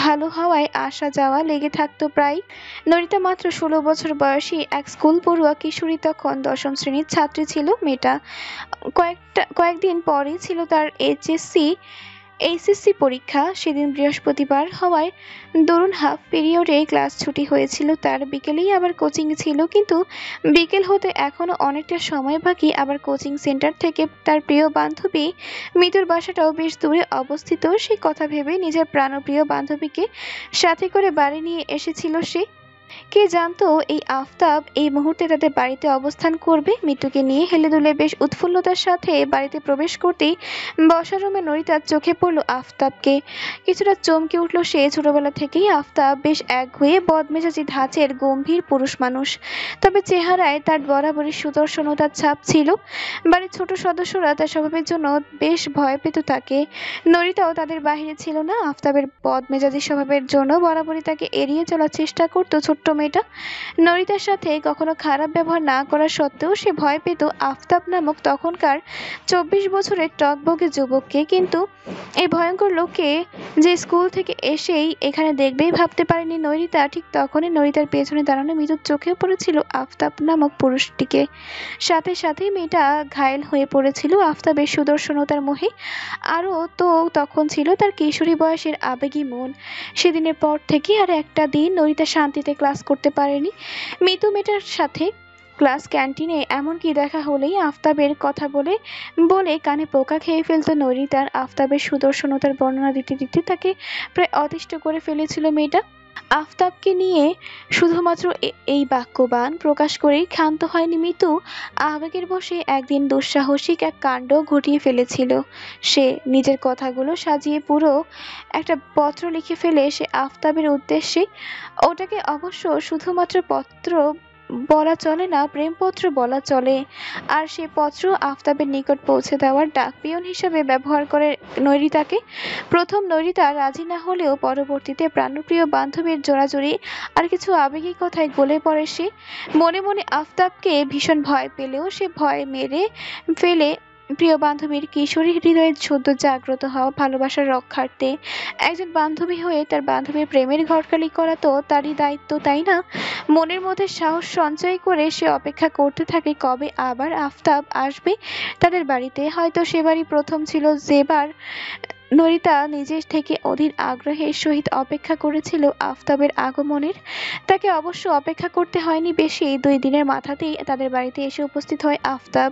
ভালো হওয়ায় আসা যাওয়া লেগে থাকতো প্রায়। নরিতা মাত্র 16 বছর বয়সী এক স্কুল পড়ুয়া কিশোরী, তখন 10ম শ্রেণীর ছাত্রী ছিল মেয়েটা। কয়েকদিন পরই ছিল তার এইচএসসি পরীক্ষা। সেদিন বৃহস্পতিবার হওয়ায় দরুন হাফ পিরিয়ডে ক্লাস ছুটি হয়েছিল তার। বিকেলেই আবার কোচিং ছিল, কিন্তু বিকেল হতে এখনো অনেকটা সময় বাকি। আবার কোচিং সেন্টার থেকে তার প্রিয় বান্ধবী মিতুর বাসাটাও বেশ দূরে অবস্থিত। সেই কথা ভেবে নিজের প্রাণপ্রিয় বান্ধবীকে সাথে করে বাড়ি নিয়ে এসেছিল সে। কে জানতো এই আফতাব এই মুহূর্তে তাদের বাড়িতে অবস্থান করবে। মৃত্যুকে নিয়ে হেলে দুলে বেশ উৎফুল্লতার সাথে বাড়িতে প্রবেশ করতেই বসার রুমে নরিতার চোখে পড়ল আফতাবকে। কিছুটা চমকে উঠল সে। ছোটবেলা থেকেই আফতাব বেশ একগুঁয়ে বদমেজাজি ধাঁচের গম্ভীর পুরুষ মানুষ, তবে চেহারায় তার বরাবরই সুদর্শনতার ছাপ ছিল। বাড়ির ছোট সদস্যরা তার স্বভাবের জন্য বেশ ভয় পেত তাকে। নরিতাও তাদের বাহিরে ছিল না। আফতাবের বদমেজাজি স্বভাবের জন্য বরাবরই তাকে এড়িয়ে চলার চেষ্টা করত ছোট্ট মেয়েটা। নরিতার সাথে কখনো খারাপ ব্যবহার না করা সত্ত্বেও সে ভয় পেত আফতাব নামক তখনকার 24 বছরের টকবগে যুবককে। কিন্তু এই ভয়ঙ্কর লোককে যে স্কুল থেকে এসেই এখানে দেখবেই ভাবতে পারেনি নরিতা। ঠিক তখনই নরিতার পেছনে দাঁড়ানো মৃদুর চোখে পড়েছিল আফতাব নামক পুরুষটিকে। সাথে সাথেই মেয়েটা ঘায়েল হয়ে পড়েছিল আফতাবের সুদর্শনতার মোহে। আরও তো তখন ছিল তার কিশোরী বয়সের আবেগী মন। সেদিনের পর থেকে আর একটা দিন নরিতা শান্তিতে ক্লাস করতে পারেনি মিতু মেয়েটার সাথে। ক্লাস ক্যান্টিনে এমনকি দেখা হলেই আফতাবের কথা বলে বলে কানে পোকা খেয়ে ফেলত নরিতার। আফতাবের সুদর্শনতার বর্ণনা দিতে দিতে তাকে প্রায় অতিষ্ঠ করে ফেলেছিল মেয়েটা। আফতাবকে নিয়ে শুধুমাত্র এই বাক্যবাণ প্রকাশ করেই ক্ষান্ত হয়নি মিতু। আবেগের বশে একদিন দুঃসাহসিক এক কাণ্ড ঘটিয়ে ফেলেছিল সে। নিজের কথাগুলো সাজিয়ে পুরো একটা পত্র লিখে ফেলে সে আফতাবের উদ্দেশ্যে। ওটাকে অবশ্য শুধুমাত্র পত্র বলা চলে না, প্রেমপত্র বলা চলে। আর সে পত্র আফতাবের নিকট পৌঁছে দেওয়ার ডাকপিয়ন হিসেবে ব্যবহার করে নৈরিতাকে। প্রথম নৈরিতা রাজি না হলেও পরবর্তীতে প্রাণপ্রিয় বান্ধবীর জোড়াজুড়ি আর কিছু আবেগী কথায় গলে পড়ে সে। মনে মনে আফতাবকে ভীষণ ভয় পেলেও সে ভয় মেরে ফেলে প্রিয় বান্ধবীর কিশোরী হৃদয়ে সদ্য জাগ্রত হওয়া ভালোবাসার রক্ষার্থে। একজন বান্ধবী হয়ে তার বান্ধবীর প্রেমের ঘটকালি করা তো তারই দায়িত্ব, তাই না? মনের মধ্যে সাহস সঞ্চয় করে সে অপেক্ষা করতে থাকে কবে আবার আফতাব আসবে তাদের বাড়িতে। হয়তো সেবারই প্রথম ছিল যেবার নরিতা নিজের থেকে অধীর আগ্রহের সহিত অপেক্ষা করেছিল আফতাবের আগমনের। তাকে অবশ্য অপেক্ষা করতে হয়নি বেশি, 2 দিনের মাথাতেই তাদের বাড়িতে এসে উপস্থিত হয় আফতাব।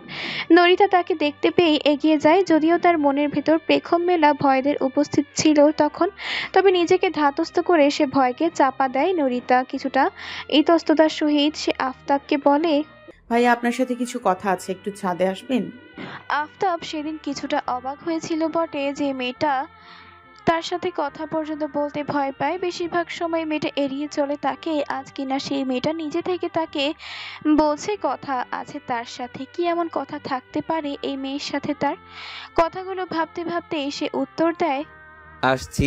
নরিতা তাকে দেখতে পেয়ে এগিয়ে যায়, যদিও তার মনের ভেতর পেখম মেলা ভয়দের উপস্থিত ছিল তখন। তবে নিজেকে ধাতস্থ করে সে ভয়কে চাপা দেয় নরিতা। কিছুটা ইতস্ততার সহিত সে আফতাবকে বলে, ভাইয়া আপনার সাথে কিছু কথা আছে, একটু ছাদে আসবেন? আফতাব সেদিন কিছুটা অবাক হয়েছিল বটে যে মেয়েটা তার সাথে কথা পর্যন্ত বলতে ভয় পায়। বেশিরভাগ সময় মেয়েটা এড়িয়ে চলে তাকে। আজ কিনা সেই মেয়েটা নিজে থেকে তাকে বলছে কথা আছে তার সাথে। কি এমন কথা থাকতে পারে এই মেয়ের সাথে তার? কথাগুলো ভাবতে ভাবতে সে উত্তর দেয়, আসছি।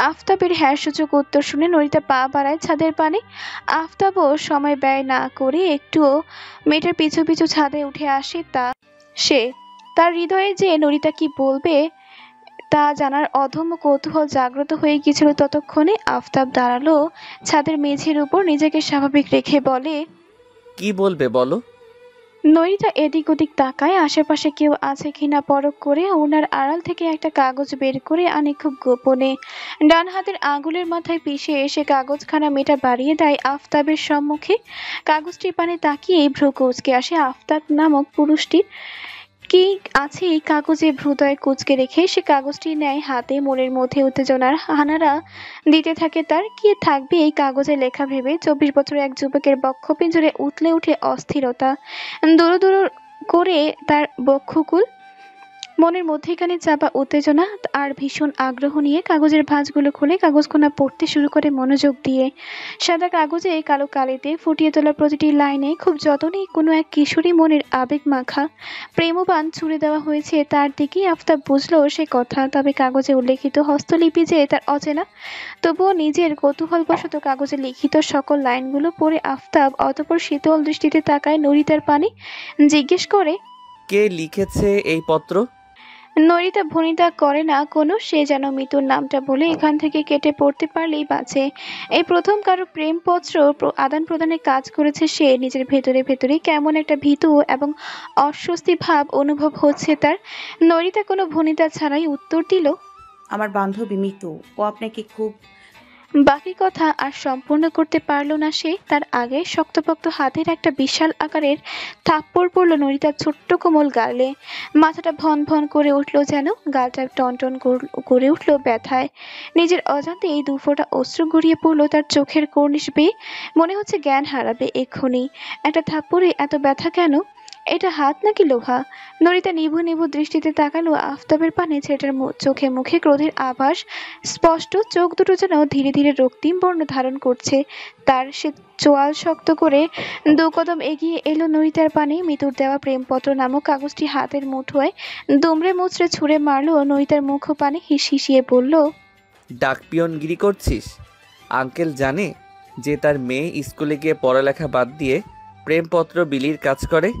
আফতাবের হ্যাঁ সূচক উত্তর শুনে নরিতা পা বাড়ায় ছাদের পানে। আফতাবও সময় ব্যয় না করে একটুও মেয়েটার পিছু পিছু ছাদে উঠে আসে। সে তার হৃদয়ে যে নরিতা কি বলবে তা জানার অদম্য কৌতূহল জাগ্রত হয়ে গিয়েছিল ততক্ষণে। আফতাব দাঁড়ালো ছাদের মেঝের উপর, নিজেকে স্বাভাবিক রেখে বলে, কি বলবে বলো? নরিতা এদিক ওদিক তাকায়, আশেপাশে কেউ আছে কিনা পরখ করে ওনার আড়াল থেকে একটা কাগজ বের করে আনে খুব গোপনে। ডান হাতের আঙুলের মাথায় পিষে এসে কাগজখানা মেয়েটা বাড়িয়ে দেয় আফতাবের সম্মুখে। কাগজটির পানে তাকিয়ে ভ্রু কুঁচকে আসে আফতাব নামক পুরুষটির। কি আছে এই কাগজে? হৃদয় কুঁচকে রেখে সে কাগজটি নেয় হাতে, মনের মধ্যে উত্তেজনার হানারা দিতে থাকে তার। কি থাকবে এই কাগজে লেখা ভেবে 24 বছরের এক যুবকের বক্ষপিঞ্জরে উতলে উঠে অস্থিরতা। দূর দূর করে তার বক্ষকুল, মনের মধ্যেখানে চাপা উত্তেজনা আর ভীষণ আগ্রহ নিয়ে কাগজের ভাঁজগুলো খুলে কাগজখানা পড়তে শুরু করে মনোযোগ দিয়ে। সাদা কাগজে কালো কালিতে ফুটিয়ে তোলা প্রতিটি লাইনে খুব যতনেই কোনো এক কিশোরী মনের আবেগ মাখা প্রেমবাণ ছুড়ে দেওয়া হয়েছে তার দিকেই আফতাব বুঝলো সে কথা। তবে কাগজে উল্লেখিত হস্তলিপি যে তার অচেনা, তবুও নিজের কৌতূহলবশত কাগজে লিখিত সকল লাইনগুলো পড়ে আফতাব অতঃপর শীতল দৃষ্টিতে তাকায় নরিতার পানে, জিজ্ঞেস করে, কে লিখেছে এই পত্র? নরিতা ভনিতা করে না কোনো, সে যেন মৃত্যুর নামটা বলে এখান থেকে কেটে পড়তে পারলেই বাঁচে। এই প্রথম কারো প্রেমপত্র আদান প্রদানে কাজ করেছে সে। নিজের ভেতরে ভেতরে কেমন একটা ভীতু এবং অস্বস্তি ভাব অনুভব হচ্ছে তার। নরিতা কোনো ভনিতা ছাড়াই উত্তর দিল, আমার বান্ধবী মিতু, ও আপনাকে খুব। বাকি কথা আর সম্পূর্ণ করতে পারল না সে। তার আগে শক্তপোক্ত হাতের একটা বিশাল আকারের থাপ্পড় পড়ল নরিতার ছোট্ট কোমল গালে। মাথাটা ভন ভন করে উঠল যেন, গালটা টনটন করে উঠল ব্যথায়। নিজের অজান্তে এই 2 ফোঁটা অশ্রু গড়িয়ে পড়ল তার চোখের কর্নিশ বেয়ে। মনে হচ্ছে জ্ঞান হারাবে এক্ষুনি। একটা থাপ্পড়ে এত ব্যথা কেন? এটা হাত নাকি লোহা? নরিতা নিভু নিভু দৃষ্টিতে তাকালো আফতাবের পানে। ছেলেটার চোখে মুখে ক্রোধের আভাস স্পষ্ট। চোখ দুটো যেন ধীরে ধীরে রক্তিম বর্ণ ধারণ করছে তার। সে চোয়াল শক্ত করে 2 কদম এগিয়ে এলো নরিতার পানে। মিতুর দেওয়া প্রেমপত্র নামক কাগজটি হাতের মুঠোয় দুমড়ে মুচড়ে ছুঁড়ে মারলো নরিতার মুখ পানে, হিসিয়ে বলল, ডাকপিয়নগিরি করছিস? আঙ্কেল জানে যে তার মেয়ে স্কুলে গিয়ে পড়ালেখা বাদ দিয়ে প্রেমপত্র বিলির কাজ করে?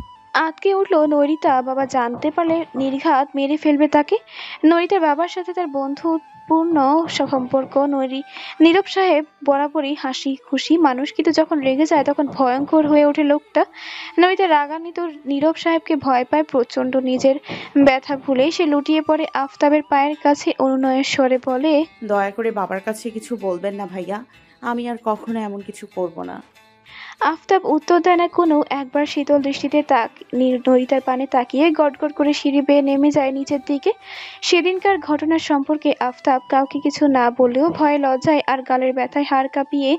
আটকে উঠল নরিতা। বাবা জানতে পারলে নির্ঘাত মেরে ফেলবে তাকে। নরিতার বাবার সাথে তার বন্ধুপূর্ণ সম্পর্ক। নীরব সাহেব বরাবরই হাসি খুশি মানুষ, কিন্তু যখন রেগে যায় তখন ভয়ঙ্কর হয়ে ওঠে লোকটা। নরিতা রাগান্বিত নীরব সাহেবকে ভয় পায় প্রচন্ড। নিজের ব্যথা ভুলেই সে লুটিয়ে পড়ে আফতাবের পায়ের কাছে, অনুনয়ের স্বরে বলে, দয়া করে বাবার কাছে কিছু বলবেন না ভাইয়া, আমি আর কখনো এমন কিছু করব না। আফতাব উত্তর দেয় না কোনো। একবার শীতল দৃষ্টিতে নরিতার পানে তাকিয়ে গটগট করে সিঁড়ি বেয়ে নেমে যায় নিচের দিকে। সেদিনকার ঘটনার সম্পর্কে আফতাব কাউকে কিছু না বললেও ভয়ে লজ্জায় আর গালের ব্যথায় হাড় কাঁপিয়ে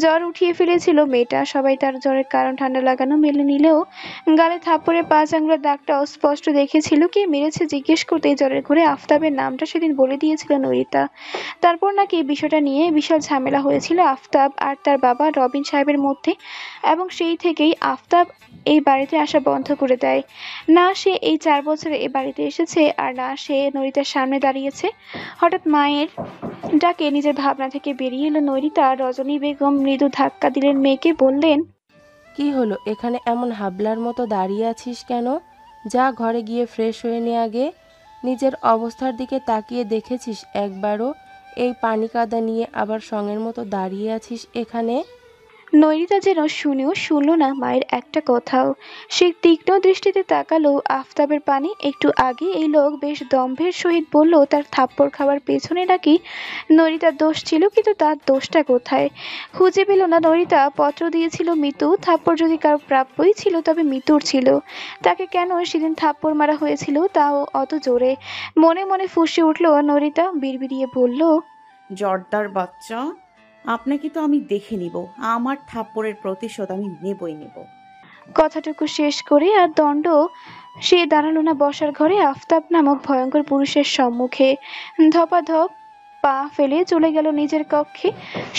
জ্বর উঠিয়ে ফেলেছিল মেয়েটা। সবাই তার জ্বরের কারণ ঠান্ডা লাগানো মেলে নিলেও গালে থাপ্পড়ে 5 আঙুলের দাগটাও স্পষ্ট দেখেছিল। কে মেরেছে জিজ্ঞেস করতেই জ্বরের ঘরে আফতাবের নামটা সেদিন বলে দিয়েছিল নরিতা। তারপর নাকি বিষয়টা নিয়ে বিশাল ঝামেলা হয়েছিল আফতাব আর তার বাবা রবিন সাহেবের মধ্যে। এবং সেই থেকেই আফতাব এই বাড়িতে আসা বন্ধ করে দেয়। না সে এই 4 বছরে এই বাড়িতে এসেছে আর না সে নরিতার সামনে দাঁড়িয়েছে। হঠাৎ মায়ের ডাকে নিজের ভাবনা থেকে বেরিয়ে এলো নরিতা। রজনী বেগম মৃদু ধাক্কা দিলেন মেয়েকে, বললেন, কি হলো, এখানে এমন হাবলার মতো দাঁড়িয়ে আছিস কেন? যা ঘরে গিয়ে ফ্রেশ হয়ে নে আগে। নিজের অবস্থার দিকে তাকিয়ে দেখেছিস একবারও? এই পানি কাদা নিয়ে আবার সঙ্গের মতো দাঁড়িয়ে আছিস এখানে? নৈরিতা যেন শুনেও শুনল না মায়ের একটা কথাও। সে তীক্ষ্ণ দৃষ্টিতে তাকালো আফতাবের পানে। একটু আগে এই লোক বেশ দম্ভের সহিত বলল তার থাপ্পড় খাওয়ার পেছনে নাকি নৈরিতার দোষ ছিল, কিন্তু তার দোষটা কোথায় খুঁজে পেল না নৈরিতা। পত্র দিয়েছিল মিতু, থাপ্পড় যদি কারো প্রাপ্যই ছিল তবে মিতুর ছিল। তাকে কেন সেদিন থাপ্পড় মারা হয়েছিল তাও অত জোরে? মনে মনে ফুঁসে উঠল নৈরিতা, বিড়বিড়িয়ে বলল, জর্দার বাচ্চা, আপনাকে তো আমি দেখে নিব। আমার থাপ্পড়ের প্রতিশোধ আমি নেবই নেব। কথাটুকু শেষ করে আর দণ্ড সে দাঁড়ালো না বসার ঘরে আফতাব নামক ভয়ঙ্কর পুরুষের সম্মুখে। ধপাধপ পা ফেলে চলে গেল নিজের কক্ষে।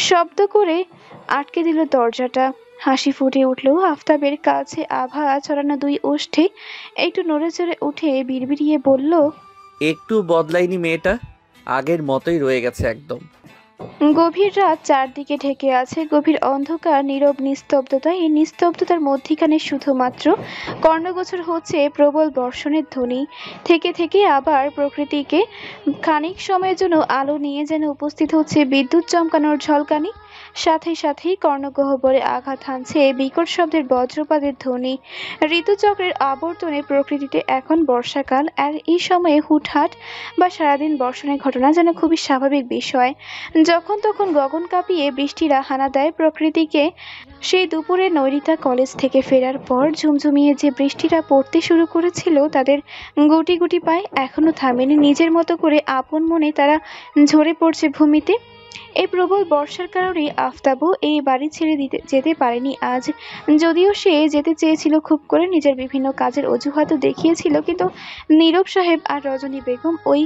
শব্দ করে আটকে দিল দরজাটা। হাসি ফুটে উঠল আফতাবের কাছে আভা ছড়ানো দুই ওষ্ঠে। একটু নড়ে চড়ে উঠে বিড়বিড়িয়ে বলল, একটু বদলায়নি মেয়েটা, আগের মতোই রয়ে গেছে একদম। গভীর রাত চারদিকে ঢেকে আছে, গভীর অন্ধকার, নীরব নিস্তব্ধতা। এই নিস্তব্ধতার মধ্যিখানে শুধুমাত্র কর্ণগোচর হচ্ছে প্রবল বর্ষণের ধ্বনি। থেকে থেকে আবার প্রকৃতিকে খানিক সময়ের জন্য আলো নিয়ে যেন উপস্থিত হচ্ছে বিদ্যুৎ চমকানোর ঝলকানি। সাথে সাথেই কর্ণগহ্বরে আঘাত হানছে বিকট শব্দের বজ্রপাতের ধ্বনি। ঋতুচক্রের আবর্তনে প্রকৃতিতে এখন বর্ষাকাল, আর এই সময়ে হুটহাট বা সারাদিন বর্ষণের ঘটনা যেন খুবই স্বাভাবিক বিষয়। যখন তখন গগন কাঁপিয়ে বৃষ্টিরা হানা দেয় প্রকৃতিকে। সেই দুপুরে নৈরিতা কলেজ থেকে ফেরার পর ঝুমঝুমিয়ে যে বৃষ্টিটা পড়তে শুরু করেছিল তাদের গুটি গুটি পায়ে এখনো থামেনি। নিজের মতো করে আপন মনে তারা ঝরে পড়ছে ভূমিতে। এই প্রবল বর্ষার কারণে আফতাবও এই বাড়ি ছেড়ে যেতে পারেনি আজ। যদিও সে যেতে চেয়েছিল খুব করে, নিজের বিভিন্ন কাজের অজুহাতও দেখিয়েছিল, কিন্তু নীরব সাহেব আর রজনী বেগম ওই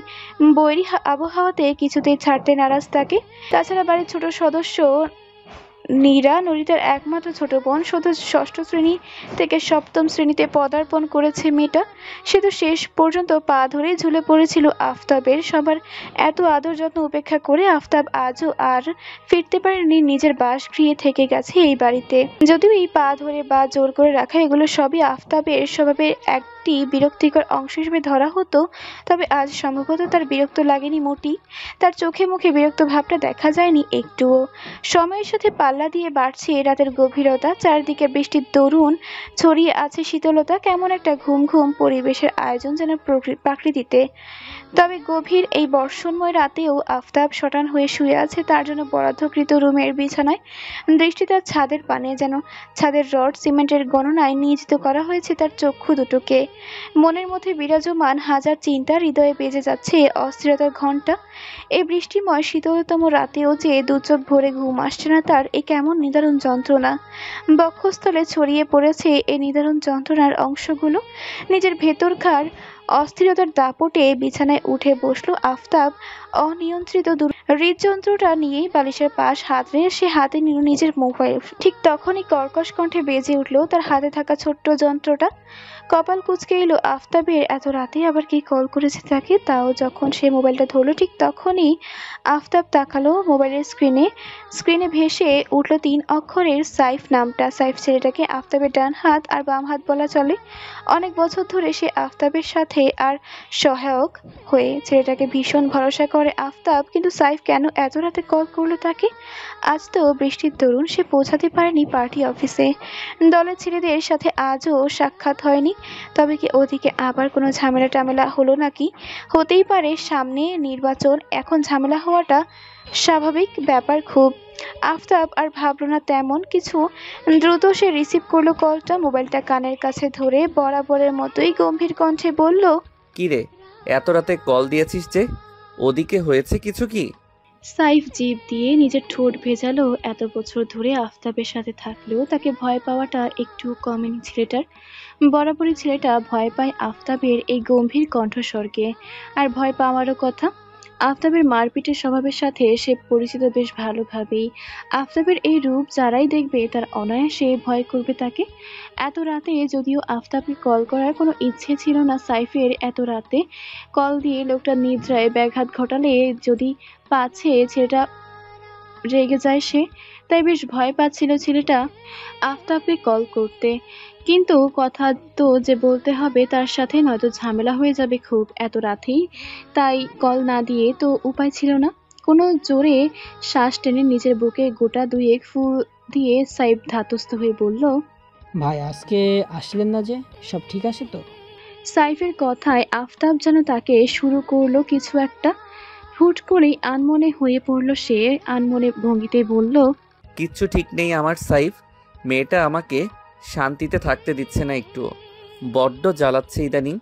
বৈরী আবহাওয়াতে কিছুতেই ছাড়তে নারাজ তাকে। তাছাড়া বাড়ির ছোট সদস্য নীরা, নরিতার একমাত্র ছোট বোন, শুধু 6ষ্ঠ শ্রেণী থেকে 7ম শ্রেণীতে পদার্পণ করেছে মেয়েটা। সে তো শেষ পর্যন্ত পা ধরে ঝুলে পড়েছিল আফতাবের। সবার এত আদর যত্ন উপেক্ষা করে আফতাব আজও আর ফিরতে পারেনি নিজের বাসগৃহে, থেকে গেছে এই বাড়িতে। যদিও এই পা ধরে বা জোর করে রাখা এগুলো সবই আফতাবের স্বভাবের একটি বিরক্তিকর অংশ হিসেবে ধরা হতো, তবে আজ সম্ভবত তার বিরক্ত লাগেনি মোটেই। তার চোখে মুখে বিরক্ত ভাবটা দেখা যায়নি একটুও। সময়ের সাথে পাল্লা দিয়ে বাড়ছে রাতের গভীরতা, চারদিকে বৃষ্টির দরুন ছড়িয়ে আছে শীতলতা। কেমন একটা ঘুম ঘুম পরিবেশের আয়োজন যেন প্রকৃতিতে। তবে গভীর এই বর্ষণময় রাতেও আফতাব শটান হয়ে শুয়ে আছে তার জন্য বরাদ্দকৃত রুমের বিছানায়। দৃষ্টি তার ছাদের পানে, যেন ছাদের রড সিমেন্টের গণনায় নিয়োজিত করা হয়েছে তার চক্ষু দুটোকে। মনের মধ্যে বিরাজমান হাজার চিন্তা, হৃদয়ে বেজে যাচ্ছে অস্থিরতার ঘণ্টা। এই বৃষ্টিময় শীতলতম রাতেও যে দু চোখ ভরে ঘুম আসছে না তার, এ কেমন নিদারুণ যন্ত্রণা। বক্ষস্থলে ছড়িয়ে পড়েছে এই নিদারুণ যন্ত্রণার অংশগুলো। নিজের ভেতরকার অস্থিরতার দাপটে বিছানায় উঠে বসলো আফতাব। অনিয়ন্ত্রিত হৃদযন্ত্রটা নিয়েই বালিশের পাশ হাতড়ে সে হাতে নিল নিজের মোবাইল। ঠিক তখনই কর্কশ কণ্ঠে বেজে উঠল তার হাতে থাকা ছোট্ট যন্ত্রটা। কপাল কুঁচকে এলো আফতাবের, এত রাতে আবার কি কল করেছে তাকে। তাও যখন সে মোবাইলটা ধরলো ঠিক তখনই আফতাব তাকালো মোবাইলের স্ক্রিনে ভেসে উঠল 3 অক্ষরের সাইফ নামটা। সাইফ ছেলেটাকে আফতাবের ডান হাত আর বাম হাত বলা চলে। অনেক বছর ধরে সে আফতাবের সাথে আর সহায়ক হয়ে ছেলেটাকে ভীষণ ভরসা করে আফতাব, কিন্তু সাইফ কেন এত রাতে কল করলো তাকে? আজ তো বৃষ্টির দরুন সে পৌঁছাতে পারেনি পার্টি অফিসে। দলের ছেলেদের সাথে আজও সাক্ষাৎ হয়নি। তবে কি ওদিকে আবার কোনো ঝামেলা টামেলা হলো নাকি? হতেই পারে, সামনে নির্বাচন, এখন ঝামেলা হওয়াটা স্বাভাবিক ব্যাপার খুব। আফতাব আর ভাবলো না তেমন কিছু। দ্রুত সে রিসিভ করলো কলটা, মোবাইলটা কানের কাছে ধরে বরাবরের মতোই গম্ভীর কণ্ঠে বলল, কি রে, এত রাতে কল দিয়েছিস যে? ওদিকে হয়েছে কিছু কি? সাইফ জিভ দিয়ে নিজের ঠোঁট ভেজালো। এত বছর ধরে আফতাবের সাথে থাকলেও তাকে ভয় পাওয়াটা একটু কমেনি ছেলেটার। বরাবরই ছেলেটা ভয় পায় আফতাবের এই গম্ভীর কণ্ঠস্বরকে। আর ভয় পাওয়ারও কথা। আফতাবের মারপিটের স্বভাবের সাথে সে পরিচিত বেশ ভালোভাবেই। আফতাবের এই রূপ যারাই দেখবে তার অনায়াসে ভয় করবে তাকে। এত রাতে যদিও আফতাবকে কল করার কোনো ইচ্ছে ছিল না সাইফের, এত রাতে কল দিয়ে লোকটা নিদ্রায় ব্যাঘাত ঘটালে যদি পাচ্ছে ছেলেটা রেগে যায় সে, তাই বেশ ভয় পাচ্ছিল ছেলেটা আফতাবকে কল করতে। কিন্তু কথা তো যে বলতে হবে তার সাথে, নয়তো ঝামেলা হয়ে যাবে খুব এত রাতেই। তাই কল না দিয়ে তো উপায় ছিল না। কোনো জোরে শ্বাস টেনে নিজের বুকে গোটা দুয়েক ফু দিয়ে সাইফ ধাতস্থ হয়ে বলল, ভাই আজকে আসলেন না যে, সব ঠিক আছে তো? সাইফের কথায় আফতাব যেন তাকে শুরু করলো কিছু একটা। হুট করেই আনমনে হয়ে পড়ল সে, আনমনে ভঙ্গিতে বলল, কিচ্ছু ঠিক নেই আমার সাইফ। মেয়েটা আমাকে শান্তিতে থাকতে দিচ্ছে না একটুও, বড্ড জ্বালাচ্ছে ইদানিং।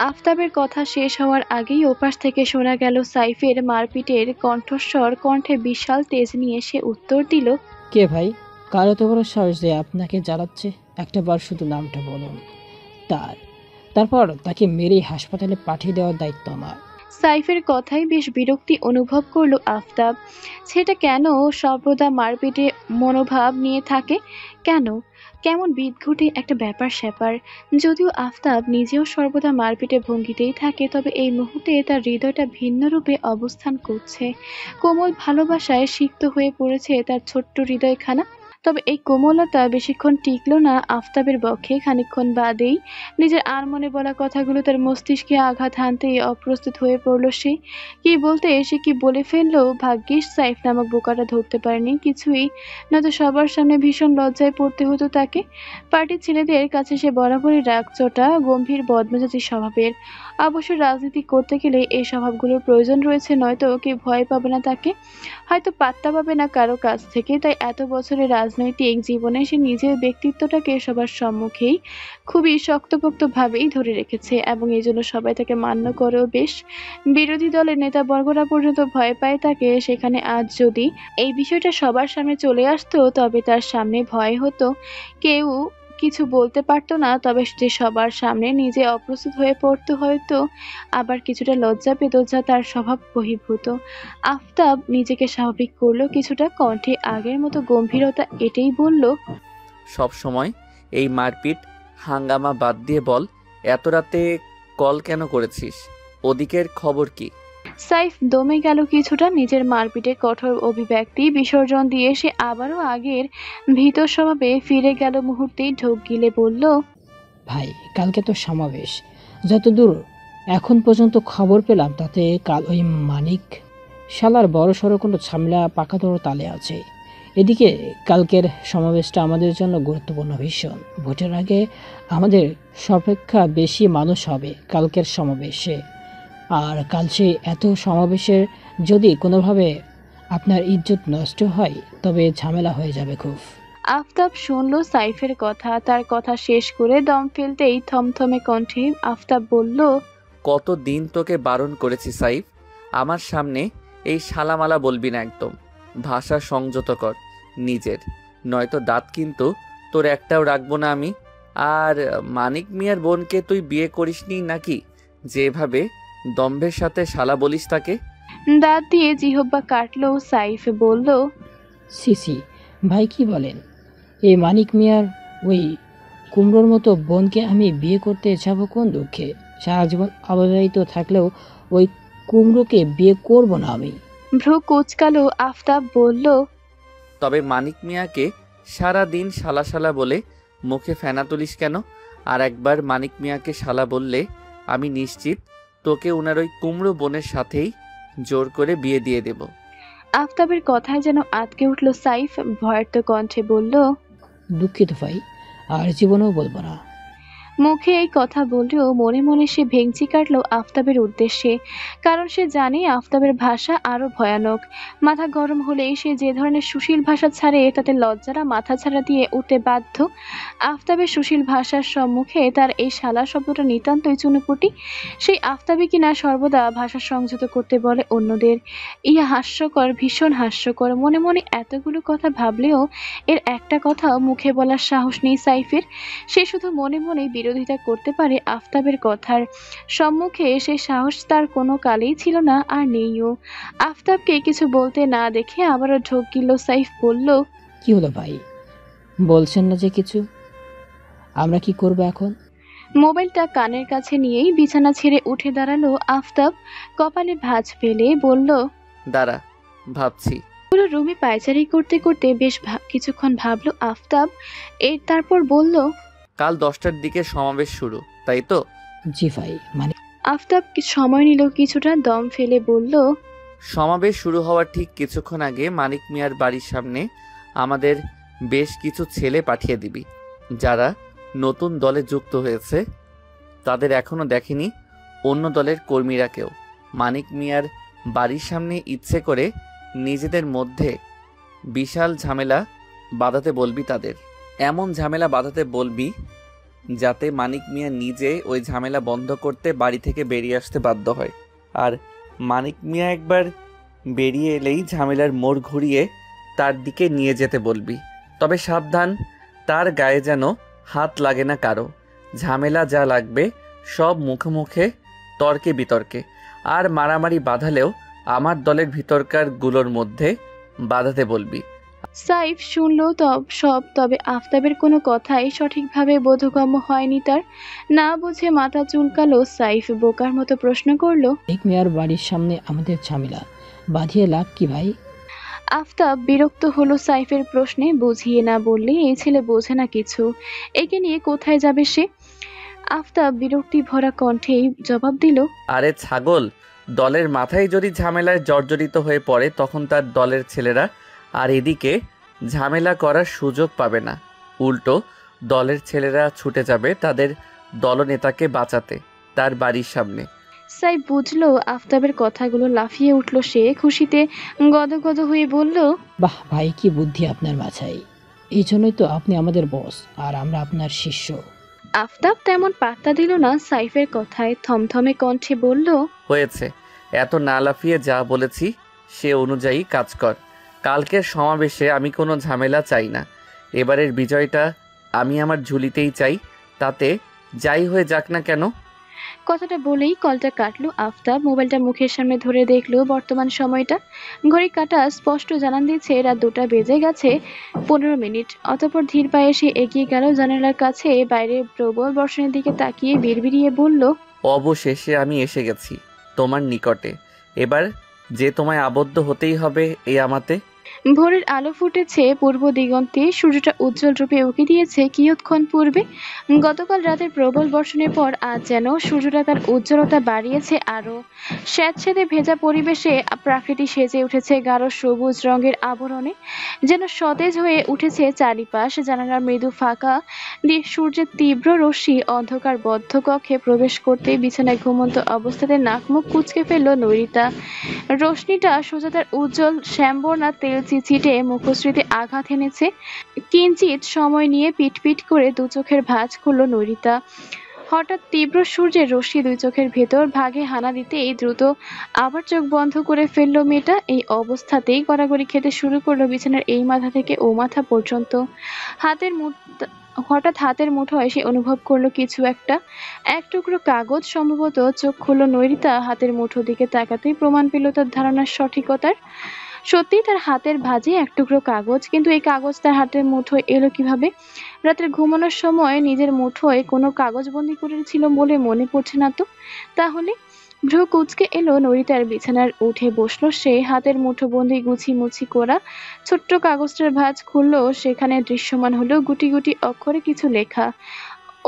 আফতাবের কথা শেষ হওয়ার আগেই ওপাশ থেকে শোনা গেল সাইফের মারপিটের কণ্ঠস্বর। কণ্ঠে বিশাল তেজ নিয়ে সে উত্তর দিল, কে ভাই? কারো তো বড় সাহস যে আপনাকে জ্বালাচ্ছে? একটা বার শুধু নামটা বলুন তারপর তাকে মেরেই হাসপাতালে পাঠিয়ে দেওয়ার দায়িত্ব আমার। সাইফের কথাই বেশ বিরক্তি অনুভব করলো আফতাব। সেটা কেন সর্বদা মারপিটে মনোভাব নিয়ে থাকে? কেন? কেমন বিদঘুটে একটা ব্যাপার স্যাপার। যদিও আফতাব নিজেও সর্বদা মারপিটে ভঙ্গিতেই থাকে, তবে এই মুহূর্তে তার হৃদয়টা ভিন্ন রূপে অবস্থান করছে। কোমল ভালোবাসায় সিক্ত হয়ে পড়েছে তার ছোট্ট হৃদয়খানা। তবে এই কোমলতা বেশিক্ষণ টিকল না আফতাবের পক্ষে। খানিকক্ষণ বাদেই নিজের আনমনে বলা কথাগুলো তার মস্তিষ্কে আঘাত হানতেই অপ্রস্তুত হয়ে পড়ল সে। কি বলতে এসে কি বলে ফেললো। ভাগ্যিস সাইফ নামক বোকাটা ধরতে পারেনি কিছুই, নয়তো সবার সামনে ভীষণ লজ্জায় পড়তে হতো তাকে। পার্টির ছেলেদের কাছে সে বরাবরই রাগচটা, গম্ভীর, বদমেজাজি স্বভাবের। অবশ্য রাজনীতি করতে গেলে এই স্বভাবগুলোর প্রয়োজন রয়েছে, নয়তো কেউ ভয় পাবে না তাকে, হয়তো পাত্তা পাবে না কারো কাছ থেকে। তাই এত বছরের রাজনৈতিক জীবনে সে নিজের ব্যক্তিত্বটাকে সবার সম্মুখেই খুবই শক্তপোক্তভাবেই ধরে রেখেছে, এবং এই জন্য সবাই তাকে মান্য করেও বেশ। বিরোধী দলের নেতাবর্গরা পর্যন্ত ভয় পায় তাকে। সেখানে আজ যদি এই বিষয়টা সবার সামনে চলে আসতো, তবে তার সামনে ভয় হতো, কেউ কিছু বলতে পারতো না। তবে যে সবার সামনে নিজে অপ্রস্তুত হয়ে পড়তো, হয়তো আবার কিছুটা লজ্জা পেত, যা তার স্বভাব বহির্ভূত। আফতাব নিজেকে স্বাভাবিক করলো কিছুটা, কণ্ঠে আগের মতো গম্ভীরতা এটেই বলল, সব সময় এই মারপিট হাঙ্গামা বাদ দিয়ে বল, এত রাতে কল কেন করেছিস? ওদিকের খবর কি? সাইফ দমে গেল কিছুটা। নিজের মারপিটে কঠোর অভিব্যক্তি বিসর্জন দিয়ে সে আবারও আগের ভীত স্বভাবে ফিরে গেল মুহূর্তেই। ঢোক গিলে বলল, ভাই কালকে তো সমাবেশ, যতদূর এখন পর্যন্ত খবর পেলাম তাতে কাল ওই মানিক শালার বড় সড়ো কোনো ঝামেলা পাকাতোড় তালে আছে। এদিকে কালকের সমাবেশটা আমাদের জন্য গুরুত্বপূর্ণ ভীষণ। ভোটের আগে আমাদের সপেক্ষা বেশি মানুষ হবে কালকের সমাবেশে। আর কাল সেই এত সমাবেশের যদি কোনোভাবে আপনার ইজ্জত নষ্ট হয় তবে ঝামেলা হয়ে যাবে খুব। আফতাব শুনল সাইফের কথা। তার কথা শেষ করে দম ফেলতেই থমথমে কণ্ঠে আফতাব বলল, কতদিন তোকে বারণ করেছি সাইফ, আমার সামনে এই শালামালা বলবি না একদম। ভাষা সংযত কর নিজের, নয়তো দাঁত কিন্তু তোর একটাও রাখবো না আমি। আর মানিক মিয়ার বোনকে তুই বিয়ে করিসনি নাকি, যেভাবে দম্ভের সাথে শালা বলিস তাকে? দাঁত দিয়ে জিহ্বা কাটলো সাইফ। বলল, সিসি ভাই কি বলেন? এই মানিক মিয়ার ওই কুমড়োর মতো বোনকে আমি বিয়ে করতে যাব কোন দুঃখে? সারা জীবন অবিবাহিত থাকলেও ওই কুমড়োকে বিয়ে করব না আমি। ভ্রু কুচকালো আফতাব। বলল, তবে মানিক মিয়াকে সারা দিন শালা শালা বলে মুখে ফেনা তুলিস কেন? আর একবার মানিক মিয়াকে শালা বললে আমি নিশ্চিত তোকে ওনার ওই কুমড়ো বোনের সাথেই জোর করে বিয়ে দিয়ে দেব। আফতাবের কথায় যেন আটকে উঠল সাইফ। ভয়ার্ত কণ্ঠে বলল, দুঃখিত ভাই, আর জীবনেও বলবো না। মুখে এই কথা বললেও মনে মনে সে ভেঙচি কাটলো আফতাবের উদ্দেশ্যে। কারণ সে জানে আফতাবের ভাষা আরো ভয়ানক। মাথা গরম হলেই সে যে ধরনের সুশীল ভাষা ছাড়ে তাতে লজ্জারা মাথা ছাড়া দিয়ে উঠতে বাধ্য। আফতাবের সুশীল ভাষার সম্মুখে তার এই শালা শব্দটা নিতান্তই চুনোপুটি। সেই আফতাবই কিনা সর্বদা ভাষা সংযত করতে বলে অন্যদের। ইহা হাস্যকর, ভীষণ হাস্যকর। মনে মনে এতগুলো কথা ভাবলেও এর একটা কথাও মুখে বলার সাহস নেই সাইফের। সে শুধু মনে মনে বিরোধিতা করতে পারে আফতাবের কথার। সম্মুখে সে সাহস তার কোনো কালেই ছিল না, আর নেইও। আফতাবকে কিছু বলতে না দেখে আবারও ঢোক গিলল সাইফ। বলল, কি হলো ভাই, বলছেন না যে কিছু? আমরা কি করব এখন? মোবাইলটা কানের কাছে নিয়েই বিছানা ছেড়ে উঠে দাঁড়ালো আফতাব। কপালে ভাঁজ ফেলে বলল, দাঁড়া, ভাবছি। পুরো রুমে পায়চারি করতে করতে বেশ কিছুক্ষণ ভাবলো আফতাব। তারপর বলল, কাল 10টার দিকে সমাবেশ শুরু, তাই তো? জি ভাই, মানে আফতাব সময় নিল, কিছুটা দম ফেলে বলল, সমাবেশ শুরু হওয়ার ঠিক কিছুক্ষণ আগে মানিক মিয়ার বাড়ির সামনে আমাদের বেশ কিছু ছেলে পাঠিয়ে দিবি, যারা নতুন দলে যুক্ত হয়েছে। তাদের এখনো দেখেনি অন্য দলের কর্মীরা কেউ। মানিক মিয়ার বাড়ির সামনে ইচ্ছে করে নিজেদের মধ্যে বিশাল ঝামেলা বাঁধাতে বলবি তাদের। এমন ঝামেলা বাঁধাতে বলবি যাতে মানিক মিয়া নিজে ওই ঝামেলা বন্ধ করতে বাড়ি থেকে বেরিয়ে আসতে বাধ্য হয়। আর মানিক মিয়া একবার বেরিয়ে এলেই ঝামেলার মোড় ঘুরিয়ে তার দিকে নিয়ে যেতে বলবি। তবে সাবধান, তার গায়ে যেন হাত লাগে না কারো। ঝামেলা যা লাগবে সব মুখে মুখে, তর্কে বিতর্কে। আর মারামারি বাঁধালেও আমার দলের ভিতরকার গুলোর মধ্যে বাঁধাতে বলবি। সাইফ শুনল সব, তবে আফতাবের কোনো কথাই সঠিকভাবে বোধগম্য হয়নি তার। না বুঝে মাথা চুলকালো সাইফ। বোকার মতো প্রশ্ন করলো, এক মেয়ার বাড়ির সামনে আমাদের ঝামেলা বাঁধিয়ে লাভ কি ভাই? আফতাব বিরক্ত হলো সাইফের প্রশ্নে। বুঝিয়ে না বললে এই ছেলে বোঝে না কিছু, একে নিয়ে কোথায় যাবে সে? আফতাব বিরক্তি ভরা কণ্ঠেই জবাব দিল, আরে ছাগল, দলের মাথায় যদি ঝামেলায় জর্জরিত হয়ে পড়ে তখন তার দলের ছেলেরা আর এদিকে ঝামেলা করার সুযোগ পাবে না। উল্টো দলের ছেলেরা ছুটে যাবে তাদের দলনেতাকে বাঁচাতে তার বাড়ির সামনে। সাইফ বুঝলো আফতাবের কথাগুলো। লাফিয়ে উঠল সে, খুশিতে গদগদ হয়ে বলল, বাহ ভাই, কি বুদ্ধি আপনার মাথায়! এই জন্যই তো আপনি আমাদের বস আর আমরা আপনার শিষ্য। আফতাব তেমন পাত্তা দিল না সাইফের কথায়। থমথমে কণ্ঠে বলল, হয়েছে, এত না লাফিয়ে যা বলেছি সে অনুযায়ী কাজ কর। কালকের সমাবেশে আমি কোনো ঝামেলা চাই না। এবারের বিজয়টা আমি আমার ঝুলিতেই চাই, তাতে যাই হয়ে যাক না কেন। কথাটা বলেই কলটা কাটলো আফতাব। মোবাইলটা মুখের সামনে ধরে দেখলো বর্তমান সময়টা। ঘড়ি কাটা স্পষ্ট জানান দিচ্ছে রাত 2টা বেজে গেছে 15 মিনিট। অতঃপর ধীর পায়ে সে এগিয়ে গেল জানালার কাছে। বাইরে প্রবল বর্ষণের দিকে তাকিয়ে বিড়বিড়িয়ে বলল, অবশেষে আমি এসে গেছি তোমার নিকটে। এবার যে তোমায় আবদ্ধ হতেই হবে এই আমাতে। ভোরের আলো ফুটেছে পূর্ব দিগন্তে। সূর্যটা উজ্জ্বল রূপে উঁকি দিয়েছে কিয়ৎক্ষণ পূর্বে। গতকাল রাতের প্রবল বর্ষণের পর আজ যেন সূর্যটা তার উজ্জ্বলতা বাড়িয়েছে আরো। স্যাঁতসেঁতে ভেজা পরিবেশে প্রকৃতি সেজে উঠেছে গাঢ় সবুজ রঙের আবরণে। যেন সতেজ হয়ে উঠেছে চারিপাশ। জানালার মৃদু ফাঁকা দিয়ে সূর্যের তীব্র রশ্মি অন্ধকার বদ্ধ কক্ষে প্রবেশ করতে বিছানায় ঘুমন্ত অবস্থাতে নাক মুখ কুঁচকে ফেলল নৈরিতা। রশ্মিটা সোজা তার উজ্জ্বল শ্যামবর্ণা তেল চিচিটে মুখশ্রীতে আঘাত এনেছে। কিঞ্চিত সময় নিয়ে পিটপিট করে দু চোখের ভাঁজ খুলল নৈরিতা। হঠাৎ তীব্র সূর্যের রশ্মি দুই চোখের ভেতর ভাগে হানা দিতেই দ্রুত আবার চোখ বন্ধ করে ফেললো মেয়েটা। এই অবস্থাতেই গড়াগড়ি খেতে শুরু করলো বিছানার এই মাথা থেকে ও মাথা পর্যন্ত। হঠাৎ হাতের মুঠোয় সে অনুভব করলো কিছু একটা, এক টুকরো কাগজ সম্ভবত। চোখ খুলল নৈরিতা। হাতের মুঠো দিকে তাকাতেই প্রমাণ পেল তার ধারণার সঠিকতার। সত্যিই তার হাতের ভাঁজে এক টুকরো কাগজ। কিন্তু এই কাগজ তার হাতের মুঠোয় এলো কিভাবে? রাতের ঘুমানোর সময় নিজের মুঠোয় কোনো কাগজ বন্দি করেছিল বলে মনে পড়ছে না তো। তাহলে ভ্রু কুঁচকে এলো নৈরিতার। বিছানার উঠে বসলো সে। হাতের মুঠো বন্দি গুছিমুছি করা ছোট্ট কাগজটার ভাঁজ খুললো। সেখানে দৃশ্যমান হলো গুটি গুটি অক্ষরে কিছু লেখা।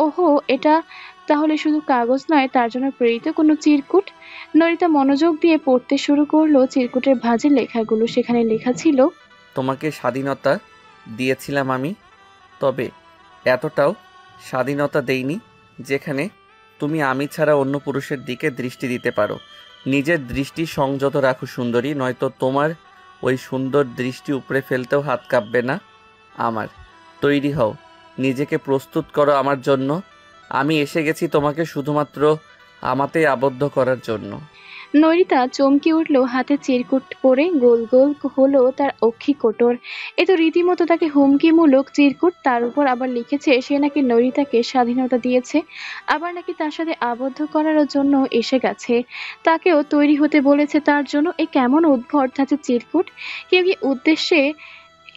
ওহো, এটা তাহলে শুধু কাগজ নয়, তার জন্য প্রেরিত কোনো চিরকুট। নৈরিতা মনোযোগ দিয়ে পড়তে শুরু করলো চিরকুটের ভাঁজে লেখাগুলো। সেখানে লেখা ছিল, তোমাকে স্বাধীনতা দিয়েছিলাম আমি, তবে এতটাও স্বাধীনতা দেইনি যেখানে তুমি আমি ছাড়া অন্য পুরুষের দিকে দৃষ্টি দিতে পারো। নিজের দৃষ্টি সংযত রাখো সুন্দরী, নয়তো তোমার ওই সুন্দর দৃষ্টি উপড়ে ফেলতেও হাত কাঁপবে না আমার। তৈরি হও, নিজেকে প্রস্তুত করো আমার জন্য। আমি এসে গেছি তোমাকে শুধুমাত্র আমাতেই আবদ্ধ করার জন্য। নৈরিতা চমকে উঠল, হাতে চিরকুট পরে গোল গোল হলো তার অক্ষি কোটর। এ তো রীতিমতো তাকে হুমকিমূলক চিরকুট, তার উপর আবার লিখেছে সে নাকি নৈরিতাকে স্বাধীনতা দিয়েছে, আবার নাকি তার সাথে আবদ্ধ করার জন্য এসে গেছে, তাকেও তৈরি হতে বলেছে তার জন্য। এ কেমন উদ্ভট ধাঁচে চিরকুট! কেউ কি উদ্দেশ্যে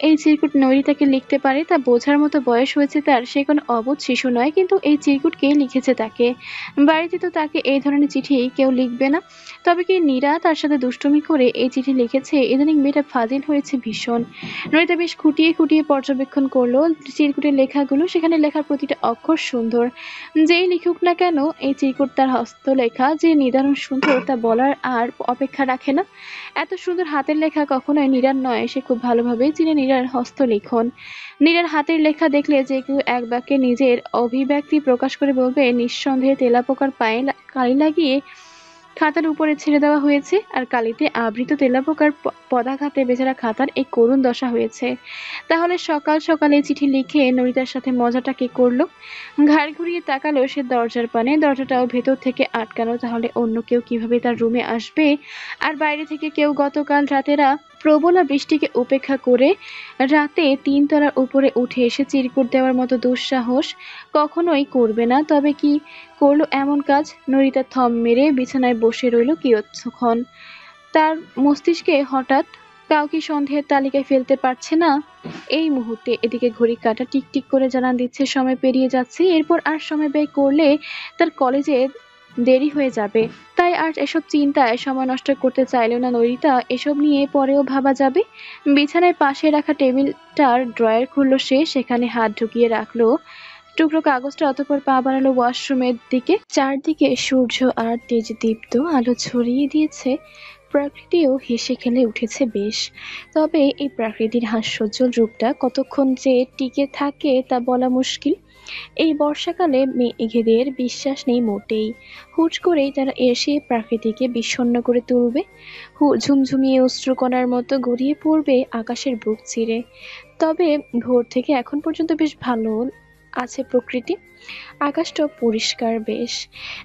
এই চিরকুট নৈরিতাকে লিখতে পারে? তা বোঝার মতো বয়স হয়েছে তার, সে কোনো অবোধ শিশু নয়। কিন্তু এই চিরকুট কে লিখেছে তাকে? বাড়িতে তো তাকে এই ধরনের চিঠি কেউ লিখবে না। তবে কি নীরা তার সাথে দুষ্টুমি করে এই চিঠি লিখেছে? ইদানিং মেয়েটা ফাজিল হয়েছে ভীষণ। নৈরিতা বেশ খুঁটিয়ে খুঁটিয়ে পর্যবেক্ষণ করলো চিরকুটের লেখাগুলো। সেখানে লেখার প্রতিটা অক্ষর সুন্দর। যেই লিখুক না কেন এই চিরকুট তার হস্তলেখা যে নিদারুণ সুন্দর তা বলার আর অপেক্ষা রাখে না। এত সুন্দর হাতের লেখা কখনোই নীরার নয়, সে খুব ভালোভাবেই চিনে নীরার হস্তলিখন। নীরার হাতের লেখা দেখলে যে কেউ এক বাক্যে নিজের অভিব্যক্তি প্রকাশ করে বলবে নিঃসন্দেহে তেলাপোকার পায়ে কালি লাগিয়ে খাতার উপরে ছেড়ে দেওয়া হয়েছে, আর কালিতে আবৃত তেলাপোকার পদাঘাতে বেচারা খাতার এই করুণ দশা হয়েছে। তাহলে সকাল সকালে চিঠি লিখে নৈরিতার সাথে মজাটা কে করলো? ঘাড় ঘুরিয়ে তাকালো সে দরজার পানে, দরজাটাও ভেতর থেকে আটকানো। তাহলে অন্য কেউ কিভাবে তার রুমে আসবে? আর বাইরে থেকে কেউ গতকাল রাতেরা প্রবলা বৃষ্টিকে উপেক্ষা করে রাতে ৩ তলার উপরে উঠে এসে চিরকুট দেওয়ার মতো দুঃসাহস কখনোই করবে না। তবে কি করলো এমন কাজ? নৈরিতা থম মেরে বিছানায় বসে রইল কিয়ৎক্ষণ। তার মস্তিষ্কে হঠাৎ কাউকে সন্দেহের তালিকায় ফেলতে পারছে না এই মুহূর্তে। এদিকে ঘড়ির কাঁটা টিকটিক করে জানান দিচ্ছে সময় পেরিয়ে যাচ্ছে। এরপর আর সময় ব্যয় করলে তার কলেজে দেরি হয়ে যাবে। তাই আর এসব চিন্তায় সময় নষ্ট করতে চাইলেও না নৈরিতা। এসব নিয়ে পরেও ভাবা যাবে। বিছানায় পাশে রাখা টেবিলটার ড্রয়ার খুললো সে, সেখানে হাত ঢুকিয়ে রাখলো টুকরো কাগজটা, অতঃপর পা বাড়ালো ওয়াশরুমের দিকে। চারদিকে সূর্য আর তেজদীপ্ত আলো ছড়িয়ে দিয়েছে। প্রকৃতিও হেসে খেলে উঠেছে বেশ। তবে এই প্রাকৃতির হাস্যোজ্জ্বল রূপটা কতক্ষণ যে টিকে থাকে তা বলা মুশকিল। এই বর্ষাকালে মেঘেদের বিশ্বাস নেই মোটেই। হুট করেই তারা এসে প্রকৃতিকে বিষণ্ণ করে তুলবে। ঝুমঝুমিয়ে অশ্রুকণার মতো গড়িয়ে পড়বে আকাশের বুক চিরে। তবে ভোর থেকে এখন পর্যন্ত বেশ ভালো আছে প্রকৃতি। আকাশটা পরিষ্কার বেশ।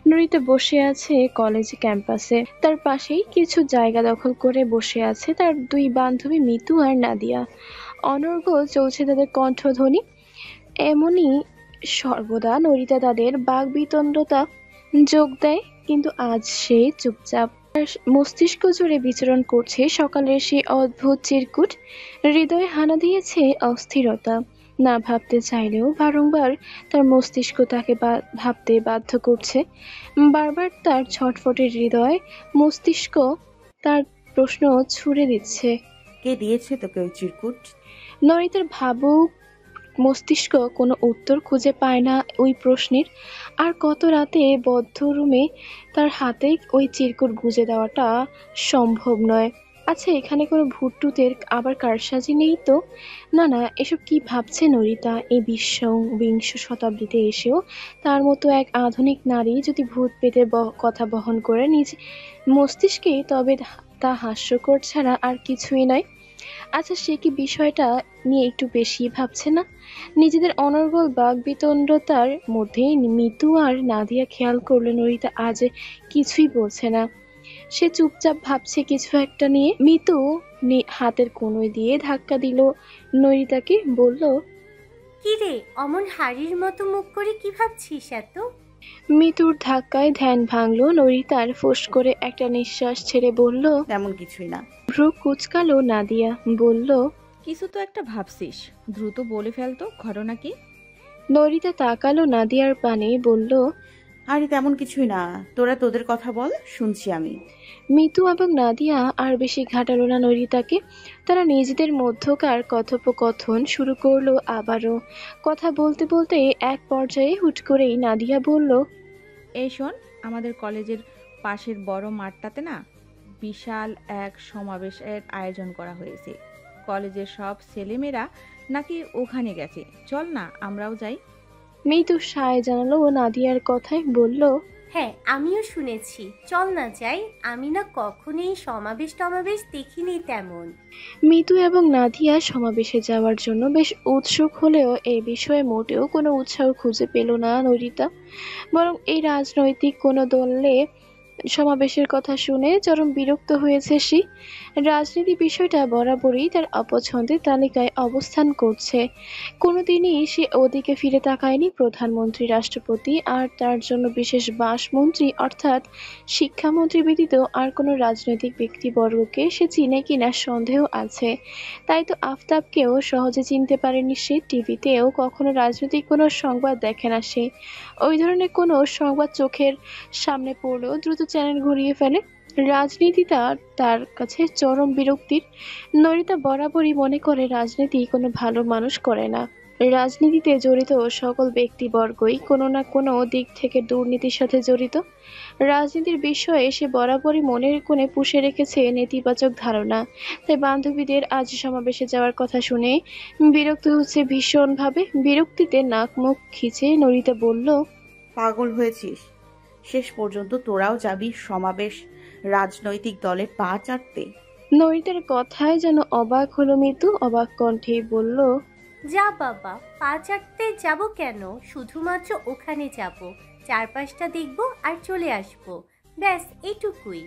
নৈরিতা বসে আছে কলেজ ক্যাম্পাসে। তার পাশেই কিছু জায়গা দখল করে বসে আছে তার 2 বান্ধবী মিতু আর নাদিয়া। অনর্গল চলছে তাদের কণ্ঠধ্বনি। এমনই সর্বদা নৈরিতা তাদের বাকবিতণ্ডতা যোগ দেয়, কিন্তু আজ সে চুপচাপ। মস্তিষ্ক জুড়ে বিচরণ করছে সকালের সেই অদ্ভুত চিরকুট। হৃদয়ে হানা দিয়েছে অস্থিরতা। না ভাবতে চাইলেও বারংবার তার মস্তিষ্ক তাকে ভাবতে বাধ্য করছে। বারবার তার ছটফটের হৃদয় মস্তিষ্ক তার প্রশ্ন ছুড়ে দিচ্ছে, কে দিয়েছে তোকে ওই চিরকুট? নৈরিতার ভাবুক মস্তিষ্ক কোনো উত্তর খুঁজে পায় না ওই প্রশ্নের। আর কত রাতে বদ্ধ রুমে তার হাতে ওই চিরকুট গুঁজে দেওয়াটা সম্ভব নয়। আচ্ছা, এখানে কোনো ভূতটুতের আবার কারসাজি নেই তো? না না, এসব কি ভাবছে নৈরিতা? এই বিংশ শতাব্দীতে এসেও তার মতো এক আধুনিক নারী যদি ভূত পেতে কথা বহন করে নিজ মস্তিষ্কে, তবে তা হাস্যকর ছাড়া আর কিছুই নয়। আচ্ছা, সে কি বিষয়টা নিয়ে একটু বেশি ভাবছে না? নিজেদের অনর্গল বাকবিতণ্ডতার মধ্যে মিতু আর নাদিয়া খেয়াল করলো নৈরিতা আজ কিছুই বলছে না। সে চুপচাপ ভাবছে কিছু একটা নিয়ে। মিতু হাতের কোণয় দিয়ে ধাক্কা দিল নৈরিতাকে, বলল, কি রে, অমন হাড়ির মতো মুখ করে কি ভাবছিস এত? মিতুর ধাক্কায় ধ্যান ভাঙলো নৈরিতার। ফোঁস করে একটা নিঃশ্বাস ছেড়ে বলল, তেমন কিছুই না। ভ্রু কুচকালো নাদিয়া, বলল, কিছু তো একটা ভাবছিস, দ্রুত বলে ফেলতো, ঘটনা কি? নৈরিতা তাকালো নাদিয়ার পানে, বলল, আরে তেমন কিছুই না, তোরা তোদের কথা বল, শুনছি আমি। মিতু এবং নাদিয়া আর বেশি ঘাটালো না নৈরিতাকে। তারা নিজেদের মধ্যকার কথোপকথন শুরু করলো আবারও। কথা বলতে বলতে এক পর্যায়ে হুট করেই নাদিয়া বলল, এই শোন, আমাদের কলেজের পাশের বড় মাঠটাতে না বিশাল এক সমাবেশের আয়োজন করা হয়েছে। কলেজের সব ছেলেমেয়েরা নাকি ওখানে গেছে, চল না আমরাও যাই। মিতু সায় জানালো নাদিয়ার কথায়, বলল, হ্যাঁ, আমিও শুনেছি, চল না যাই। আমি না কখনোই সমাবেশ দেখিনি তেমন। মিতু এবং নাদিয়া সমাবেশে যাওয়ার জন্য বেশ উৎসুক হলেও এ বিষয়ে মোটেও কোনো উৎসাহ খুঁজে পেল না নৈরিতা। বরং এই রাজনৈতিক কোনো দলে সমাবেশের কথা শুনে চরম বিরক্ত হয়েছে সে। রাজনীতি বিষয়টা বরাবরই তার অপছন্দের তালিকায় অবস্থান করছে। কোনোদিনই সে ওদিকে ফিরে তাকায়নি। প্রধানমন্ত্রী, রাষ্ট্রপতি আর তার জন্য বিশেষ বাসমন্ত্রী অর্থাৎ শিক্ষামন্ত্রী ব্যতীত আর কোনো রাজনৈতিক ব্যক্তিবর্গকে সে চিনে কিনা সন্দেহ আছে। তাই তো আফতাবকেও সহজে চিনতে পারেনি সে। টিভিতেও কখনো রাজনৈতিক কোনো সংবাদ দেখে না সে। ওই ধরনের কোনো সংবাদ চোখের সামনে পড়লেও দ্রুত চ্যানেল ঘুরিয়ে ফেলে। রাজনীতিটা তার কাছে চরম বিরক্তির। নরিতা বরাবরই মনে করে রাজনীতি কোনো ভালো মানুষ করে না। রাজনীতিতে জড়িত সকল ব্যক্তিবর্গই কোনো না কোনো দিক থেকে দুর্নীতির সাথে জড়িত। রাজনীতির বিষয়ে সে বরাবরই মনের কোণে পুষে রেখেছে নেতিবাচক ধারণা। তাই বান্ধবীদের আজ সমাবেশে যাওয়ার কথা শুনে বিরক্ত হচ্ছে ভীষণভাবে। বিরক্তিতে নাক মুখ খিচে নরিতা বলল, পাগল হয়েছিস? শেষ পর্যন্ত তোরাও যাবি সমাবেশ রাজনৈতিক দলে পা চাটতে? নরিতার কথায় যেন অবাক হলো মিতু। অবাক কণ্ঠে বলল, যা বাবা, পা চাটতে যাব কেন? শুধুমাত্র ওখানে যাব, চারপাশটা দেখব আর চলে আসব, ব্যাস এটুকুই।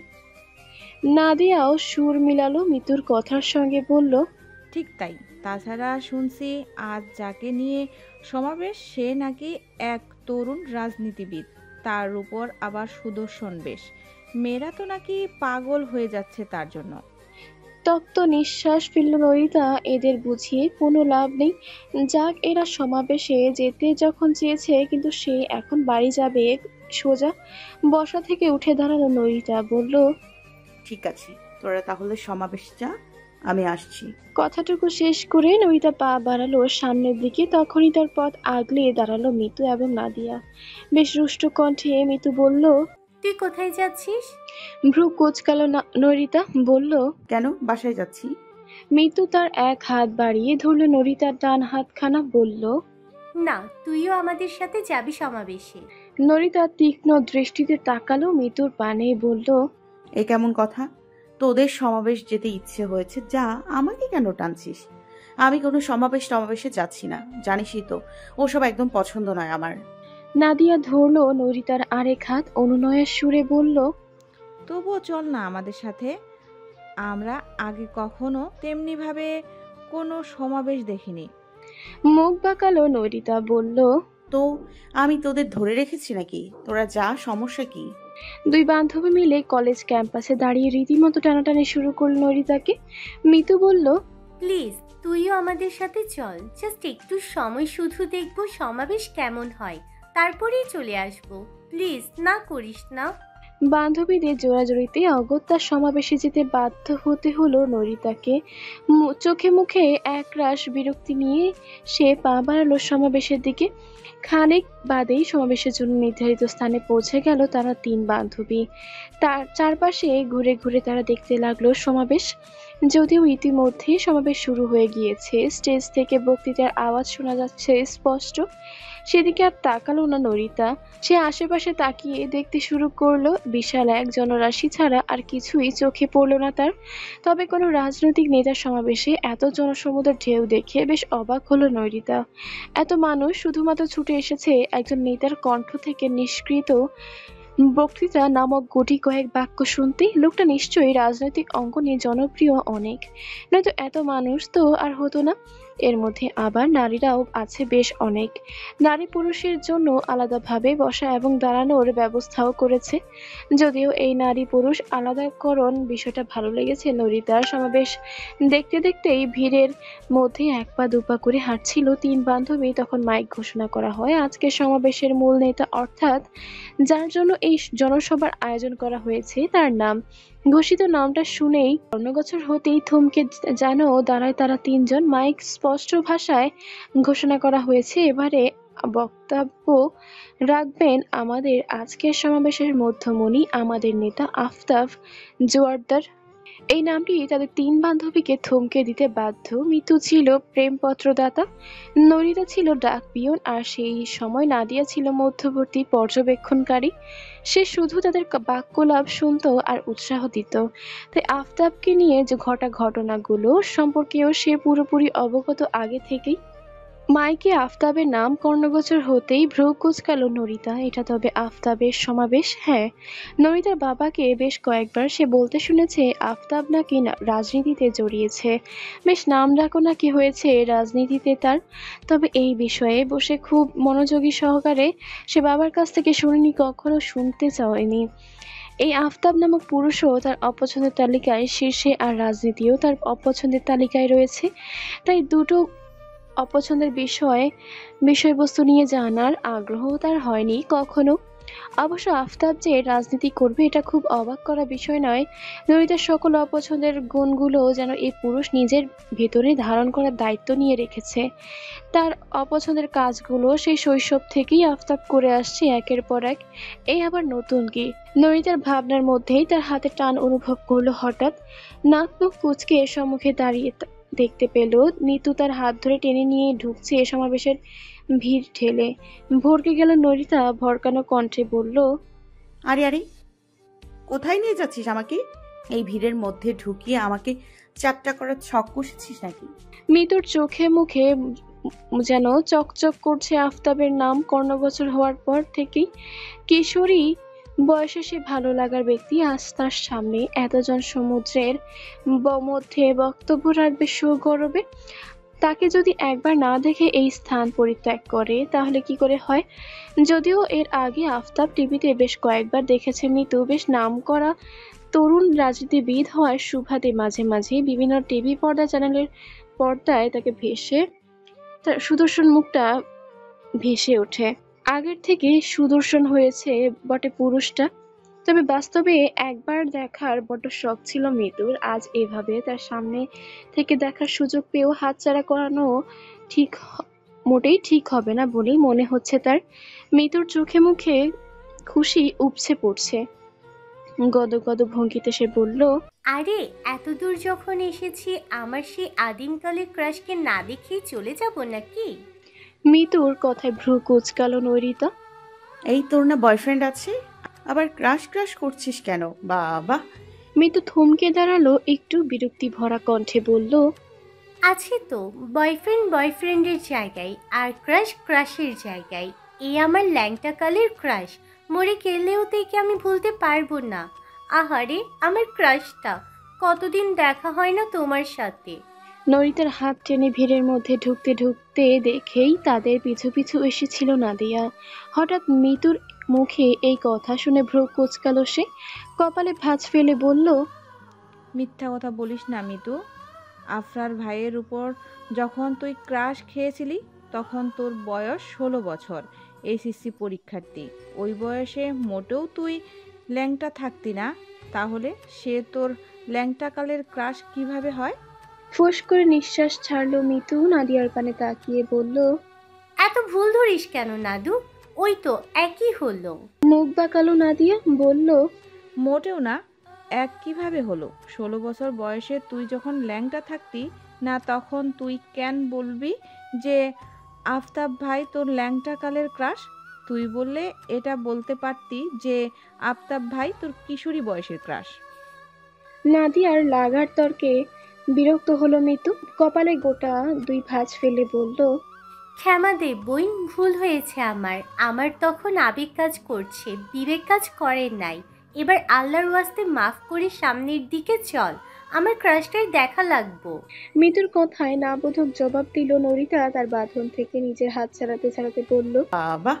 নাদিয়াও সুর মিলালো মিতুর কথার সঙ্গে, বলল, ঠিক তাই। তাছাড়া শুনছি আজ যাকে নিয়ে সমাবেশ সে নাকি এক তরুণ রাজনীতিবিদ, তার উপর আবার সুদর্শন বেশ। মেয়েরা তো নাকি পাগল হয়ে যাচ্ছে তার জন্য। তপ্ত নিঃশ্বাস ফেলল নরিতা। এদের বুঝিয়ে কোনো লাভ নেই। যাক, এরা সমাবেশে যেতে যখন চেয়েছে, কিন্তু সে এখন বাড়ি যাবে। সোজা বসা থেকে উঠে দাঁড়ালো নরিতা, বলল, ঠিক আছে, তোরা তাহলে সমাবেশ যা, আমি আসছি। কথাটুকু শেষ করে নরিতা পা বাড়ালো সামনের দিকে। তখনই তার পথ আগলে দাঁড়ালো মিতু এবং নাদিয়া। বেশ রুষ্ট কণ্ঠে মিতু বলল, তুই কোথায় যাচ্ছিস? ভ্রু কোঁচকালো নরিতা, বলল, কেন? বাসায় যাচ্ছি। মিতু তার এক হাত বাড়িয়ে ধরল নরিতার ডান হাতখানা, বলল, না, তুইও আমাদের সাথে যাবি সমাবেশে। নরিতা তীক্ষ্ণ দৃষ্টিতে তাকালো মিতুর পানে, বলল, এ কেমন কথা? তোদের সমাবেশ যেতে ইচ্ছে হয়েছে যা, আমাকে কেন টানছিস? আমি কোনো সমাবেশে যাচ্ছি না, জানিসই তো ওসব একদম পছন্দ নয় আমার। নাদিয়া ধরল নরিতার আরেক হাত, অনুনয়ের সুরে বলল, তবুও চল না আমাদের সাথে। আমরা আগে কখনো তেমনিভাবে কোনো সমাবেশ দেখিনি। মুখ বাঁকালো নরিতা, বলল, তো আমি তোদের ধরে রেখেছি নাকি? তোরা যা, সমস্যা কি? দুই বান্ধবী মিলে কলেজ ক্যাম্পাসে দাঁড়িয়ে রীতিমতো টানাটানি শুরু করল নরিতাকে। মিতু বলল, প্লিজ তুইও আমাদের সাথে চল, জাস্ট একটু সময় শুধু দেখবো সমাবেশ কেমন হয়, তারপরেই চলে আসবো। প্লিজ না করিস না। বান্ধবীদের জোরাজোরিতে অগত্যা সমাবেশে যেতে বাধ্য হতে হলো নরিতাকে। চোখে মুখে একরাশ বিরক্তি নিয়ে সে পা বাড়ালো সমাবেশের দিকে। খানিক বাদেই সমাবেশের জন্য নির্ধারিত স্থানে পৌঁছে গেল তারা তিন বান্ধবী। তার চারপাশে ঘুরে ঘুরে তারা দেখতে লাগলো সমাবেশ। যদিও ইতিমধ্যে সমাবেশ শুরু হয়ে গিয়েছে, স্টেজ থেকে বক্তৃতার আওয়াজ শোনা যাচ্ছে স্পষ্ট। সেদিকে আর তাকালো না নরিতা। সে আশেপাশে তাকিয়ে দেখতে শুরু করলো। বিশাল এক জনরাশি ছাড়া আর কিছুই চোখে পড়ল না তার। তবে কোনো রাজনৈতিক নেতার সমাবেশে এত জনসমুদ্র ঢেউ দেখে বেশ অবাক হলো নরিতা। এত মানুষ শুধুমাত্র ছুটে এসেছে একজন নেতার কণ্ঠ থেকে নিষ্কৃত বক্তৃতা নামক গুটি কয়েক বাক্য শুনতে। লোকটা নিশ্চয়ই রাজনৈতিক অঙ্গনে জনপ্রিয় অনেক, নয়তো এত মানুষ তো আর হতো না। এর মধ্যে আবার নারীরাও আছে বেশ অনেক। নারী পুরুষের জন্য আলাদাভাবে বসা এবং দাঁড়ানোর ব্যবস্থাও করেছে। যদিও এই নারী পুরুষ আলাদাকরণ বিষয়টা ভালো লেগেছে নরিতার। সমাবেশ দেখতে দেখতেই ভিড়ের মধ্যে এক পা দুপা করে হাঁটছিল তিন বান্ধবী। তখন মাইক ঘোষণা করা হয় আজকের সমাবেশের মূল নেতা, অর্থাৎ যার জন্য এই জনসভার আয়োজন করা হয়েছে তার নাম। ঘোষিত নামটা শুনেই কর্ণগোচর হতেই থমকে যেন দাঁড়ায় তারা তিনজন। মাইক স্পষ্ট ভাষায় ঘোষণা করা হয়েছে, এবারে বক্তব্য রাখবেন আমাদের আজকের সমাবেশের মধ্যমণি, আমাদের নেতা আফতাব জোয়ারদার। এই নামটি তাদের তিন বান্ধবীকে থমকে দিতে বাধ্য। মিতু ছিল প্রেমপত্রদাতা, নরিতা ছিল ডাক পিয়ন, আর সেই সময় নাদিয়া ছিল মধ্যবর্তী পর্যবেক্ষণকারী। সে শুধু তাদের বাক্যলাপ শুনত আর উৎসাহ দিত। তাই আফতাবকে নিয়ে যে ঘটা ঘটনাগুলো সম্পর্কেও সে পুরোপুরি অবগত আগে থেকেই। মাইকে আফতাবের নাম কর্ণগোচর হতেই ভ্রু কুঁচকালো নরিতা। এটা তবে আফতাবের সমাবেশ? হ্যাঁ, নরিতার বাবাকে বেশ কয়েকবার সে বলতে শুনেছে আফতাব নাকি রাজনীতিতে জড়িয়েছে, বেশ নামডাকও নাকি হয়েছে রাজনীতিতে তার। তবে এই বিষয়ে বসে খুব মনোযোগী সহকারে সে বাবার কাছ থেকে শুনিনি, কখনো শুনতে চায়নি। এই আফতাব নামক পুরুষও তার অপছন্দের তালিকায় শীর্ষে, আর রাজনীতিও তার অপছন্দের তালিকায় রয়েছে। তাই দুটো অপছন্দের বিষয়বস্তু নিয়ে জানার আগ্রহ তার হয়নি কখনো। অবশ্য আফতাব যে রাজনীতি করবে এটা খুব অবাক করা বিষয় নয়। নরিতার সকল অপছন্দের গুণগুলো যেন এই পুরুষ নিজের ভেতরে ধারণ করার দায়িত্ব নিয়ে রেখেছে। তার অপছন্দের কাজগুলো সেই শৈশব থেকেই আফতাব করে আসছে একের পর এক। এই আবার নতুন কি? নরিতার ভাবনার মধ্যেই তার হাতে টান অনুভব করলো হঠাৎ। নাক মুখ কুঁচকে সম্মুখে দাঁড়িয়ে দেখতে পেল নিতু তার হাত ধরে টেনে নিয়ে ঢুকছে সমাবেশের ভিড় ঠেলে। ভরকে গেল নরিতা ভরকানো কণ্ঠে বলল, আরে আরে, কোথায় নিয়ে যাচ্ছিস আমাকে? এই ভিড়ের মধ্যে ঢুকিয়ে আমাকে চ্যাপ্টা করার ছক কষেছিস নাকি? মিতুর চোখে মুখে যেন চকচক করছে। আফতাবের নাম কর্ণগোচর হওয়ার পর থেকেই কিশোরী বয়সে সে ভালো লাগার ব্যক্তি আজ তার সামনে এতজন সমুদ্রের মধ্যে বক্তব্য রাখবে সুগৌরবে। তাকে যদি একবার না দেখে এই স্থান পরিত্যাগ করে তাহলে কি করে হয়? যদিও এর আগে আফতাব টিভিতে বেশ কয়েকবার দেখেছে মিতু বেশ নামকরা তরুণ রাজনীতিবিদ হওয়ার সুবাদে মাঝে মাঝে বিভিন্ন টিভি চ্যানেলের পর্দায় তাকে তার সুদর্শন মুখটা ভেসে ওঠে। আগের থেকে সুদর্শন হয়েছে বটে পুরুষটা, তবে বাস্তবে একবার দেখার বড্ড শখ ছিল মিতুর। আজ এভাবে তার সামনে থেকে দেখার সুযোগ পেয়েও হাতছাড়া করানো মোটেই ঠিক হবে না বলেই মনে হচ্ছে তার। মিতুর চোখে মুখে খুশি উপচে পড়ছে। গদগদ ভঙ্গিতে সে বলল, আরে এত দূর যখন এসেছি, আমার সেই আদিমকালের ক্রাশকে না দেখেই চলে যাব নাকি? মিতুর কথায় ভ্রু কুঁচকালো নরিতা। এই তোর না বয়ফ্রেন্ড আছে, আবার ক্রাশ ক্রাশ করছিস কেন বাবা? মিতু থমকে দাঁড়ালো, একটু বিরক্তি ভরা কণ্ঠে বলল, আছে তো, বয়ফ্রেন্ডের জায়গায় আর ক্রাশের জায়গায়। এই আমার ল্যাংটা কালের ক্রাশ, মরে গেলেও থেকে আমি ভুলতে পারবো না। আহারে আমার ক্রাশটা, কতদিন দেখা হয় না তোমার সাথে। নরিতার হাত টেনে ভিড়ের মধ্যে ঢুকতে ঢুকতে দেখেই তাদের পিছু পিছু এসেছিল নাদিয়া। হঠাৎ মিতুর মুখে এই কথা শুনে ভ্রু কুঁচকালো সে। কপালে ভাঁজ ফেলে বলল, মিথ্যা কথা বলিস না মিতু। আফরার ভাইয়ের উপর যখন তুই ক্রাশ খেয়েছিলি তখন তোর বয়স 16 বছর, এইচএসসি পরীক্ষার্থী। ওই বয়সে মোটেও তুই ল্যাংটা থাকতি না, তাহলে সে তোর ল্যাংটা কালের ক্রাশ কিভাবে হয়? ফোঁস করে নিঃশ্বাস ছাড়লো মিতু নাদিয়ার পানে তাকিয়ে বলল, এত ভুল ধরিস কেন নাদু? ওই তো একই হলো। মুখ বাঁকালো নাদিয়া, বলল, মোটেও না, এক কিভাবে হলো? 16 বছর বয়সে তুই যখন ল্যাংটা থাকতি না, তখন তুই কেন বলবি যে আফতাব ভাই তোর ল্যাংটা কালের ক্রাশ? তুই বললে এটা বলতে পারতি যে আফতাব ভাই তোর কিশোরী বয়সের ক্রাশ। নাদিয়ার লাগার তর্কে বিরক্ত হলো মিতু। কপালে গোটা 2 ভাঁজ ফেলে বলল, ক্ষমা দে বই, ভুল হয়েছে আমার তখন আবেগ কাজ করছে, বিবেক কাজ করে নাই। এবার আল্লাহর ওয়াস্তে মাফ করে সামনের দিকে চল, আমার ক্রাশটার দেখা লাগবো। মিতুর কথায় না বোধক জবাব দিল নরিতা তার বাঁধন থেকে নিজের হাত ছাড়াতে ছাড়াতে বলল, বাবা,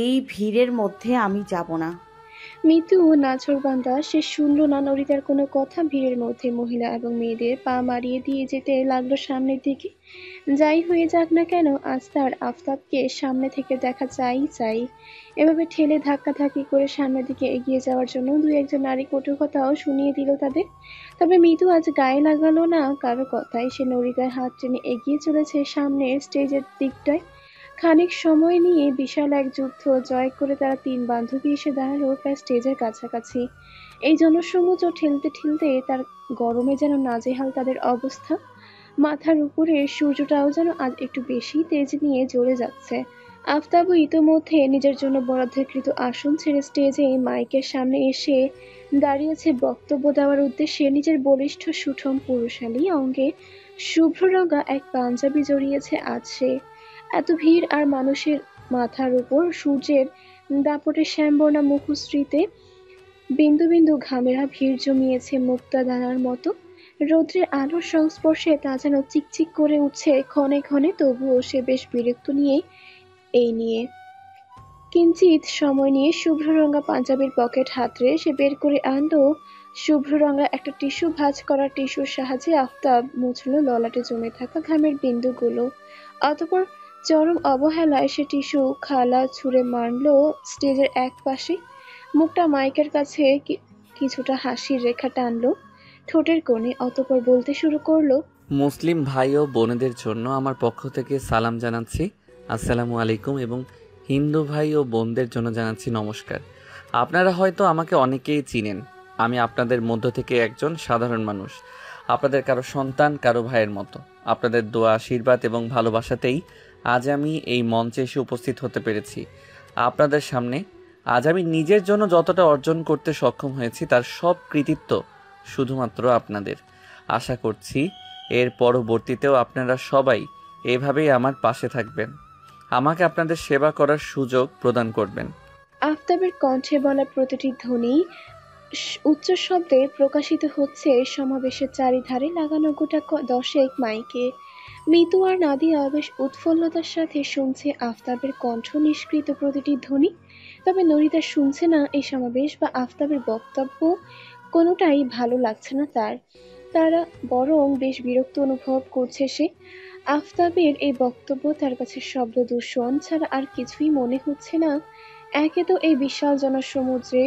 এই ভিড়ের মধ্যে আমি যাব না। মিতু নাছোড়বান্দা, সে শুনল না নরিতার কোনো কথা। ভিড়ের মধ্যে মহিলা এবং মেয়েদের পা মারিয়ে দিয়ে যেতে লাগলো সামনের দিকে। যাই হয়ে যাক না কেন, আজ তার আফতাবকে সামনে থেকে দেখা চাই। এভাবে ঠেলে ধাক্কাধাক্কি করে সামনের দিকে এগিয়ে যাওয়ার জন্য 2-1 নারী কটু কথাও শুনিয়ে দিল তাদের। তবে মিতু আজ গায়ে লাগালো না কারো কথায়। সে নরিতার হাত টেনে এগিয়ে চলেছে সামনের স্টেজের দিকটায়। খানিক সময় নিয়ে বিশাল এক যুদ্ধ জয় করে তারা 3 বান্ধবী এসে দাঁড়ালো প্রায় স্টেজের কাছাকাছি। এই জনসমুদ্র ঠেলতে ঠেলতে তার গরমে যেন নাজেহাল তাদের অবস্থা। মাথার উপরে সূর্যটাও যেন আজ একটু বেশি তেজ নিয়ে জ্বলে যাচ্ছে। আফতাবও ইতোমধ্যে নিজের জন্য বরাদ্দকৃত আসন ছেড়ে স্টেজে মাইকের সামনে এসে দাঁড়িয়েছে বক্তব্য দেওয়ার উদ্দেশ্যে। নিজের বলিষ্ঠ সুঠম পুরুষালী অঙ্গে শুভ্র রঙা এক পাঞ্জাবি জড়িয়েছে আজ সে। এত ভিড় আর মানুষের মাথার উপর সূর্যের দাপটে শ্যামবর্ণা মুখশ্রীতে বিন্দু বিন্দু ঘামেরা ভিড় জমিয়েছে মুক্তা দানার মতো। রৌদ্রের আলোর সংস্পর্শে তা যেন চিকচিক করে উঠছে ক্ষণে ক্ষণে, তবুও সে বেশ বিরক্ত নিয়ে কিঞ্চিৎ সময় নিয়ে শুভ্র রঙা পাঞ্জাবির পকেট হাতড়ে সে বের করে আনলো শুভ্র রঙা একটা টিস্যু। ভাঁজ করা টিস্যুর সাহায্যে আফতাব মুছল ললাটে জমে থাকা ঘামের বিন্দুগুলো। অতঃপর চরম অবহেলায় সে টিস্যু খালা ছুঁড়ে মারল স্টেজের এক পাশে। মুখটা মাইকের কাছে কিছুটা হাসির রেখা টানলো ঠোঁটের কোণে, অতঃপর বলতে শুরু করলো, মুসলিম ভাই ও বোনেদের জন্য আমার পক্ষ থেকে সালাম জানাচ্ছি, আসসালামু আলাইকুম, এবং হিন্দু ভাই ও বোনদের জন্য জানাচ্ছি নমস্কার। আপনারা হয়তো আমাকে অনেকেই চিনেন। আমি আপনাদের মধ্য থেকে একজন সাধারণ মানুষ, আপনাদের কারো সন্তান, কারো ভাইয়ের মতো। আপনাদের দোয়া, আশীর্বাদ এবং ভালোবাসাতেই আজ আমি এই মঞ্চে এসে উপস্থিত হতে পেরেছি আপনাদের সামনে। আজ আমি নিজের জন্য যতটা অর্জন করতে সক্ষম হয়েছি তার সব কৃতিত্ব শুধুমাত্র আপনাদের। আশা করছি এর পরবর্তীতেও আপনারা সবাই এভাবেই আমার পাশে থাকবেন, আমাকে আপনাদের সেবা করার সুযোগ প্রদান করবেন। আফতাবের কণ্ঠে বলা প্রতিটি ধ্বনি উচ্চ শব্দে প্রকাশিত হচ্ছে সমাবেশের চারিধারে লাগানো গোটা 10 মাইকে। মিতু আর নাদিয়া বেশ উৎফুল্লতার সাথে শুনছে আফতাবের কণ্ঠ নিষ্কৃত প্রতিটি ধ্বনি। তবে নরিতা শুনছে না এই সমাবেশ বা আফতাবের বক্তব্য, কোনোটাই ভালো লাগছে না তারা বরং বেশ বিরক্ত অনুভব করছে সে। আফতাবের এই বক্তব্য তার কাছে শব্দ দূষণ ছাড়া আর কিছুই মনে হচ্ছে না। একে তো এই বিশাল জনসমুদ্রে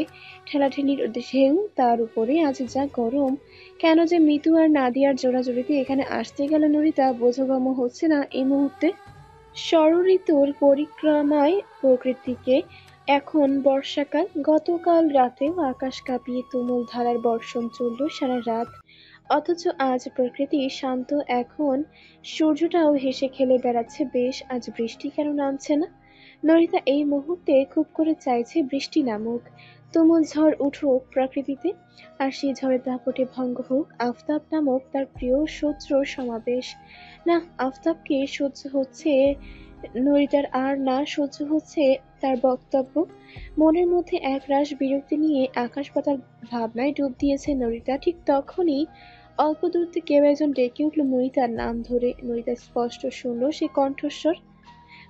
ঠেলাঠেলির ঢেউ, তার উপরে আজ যা গরম। কেন যে মিতু আর নাদিয়ার জোড়াজোড়িতে এখানে আসতে গেল নরিতা বোধগম্য হচ্ছে না এই মুহূর্তে। ষড়ঋতুর পরিক্রমায় প্রকৃতিকে এখন বর্ষাকাল। গতকাল রাতেও আকাশ কাঁপিয়ে তুমুল ধারার বর্ষণ চলল সারা রাত, অথচ আজ প্রকৃতি শান্ত। এখন সূর্যটাও হেসে খেলে বেড়াচ্ছে বেশ। আজ বৃষ্টি কেন নামছে না? নরিতা এই মুহূর্তে খুব করে চাইছে বৃষ্টি নামুক, তুমুল ঝড় উঠুক প্রকৃতিতে, আর সেই ঝড়ের দাপটে ভঙ্গ হোক আফতাব নামক তার প্রিয় শত্রুর সমাবেশ। না, আফতাবকে সহ্য হচ্ছে নরিতার, আর না সহ্য হচ্ছে তার বক্তব্য। মনের মধ্যে এক রাশ বিরক্তি নিয়ে আকাশ পাতাল ভাবনায় ডুব দিয়েছে নরিতা। ঠিক তখনই অল্প দূর থেকে কেউ একজন ডেকে উঠল নরিতার নাম ধরে। নরিতা স্পষ্ট শুনল সে কণ্ঠস্বর,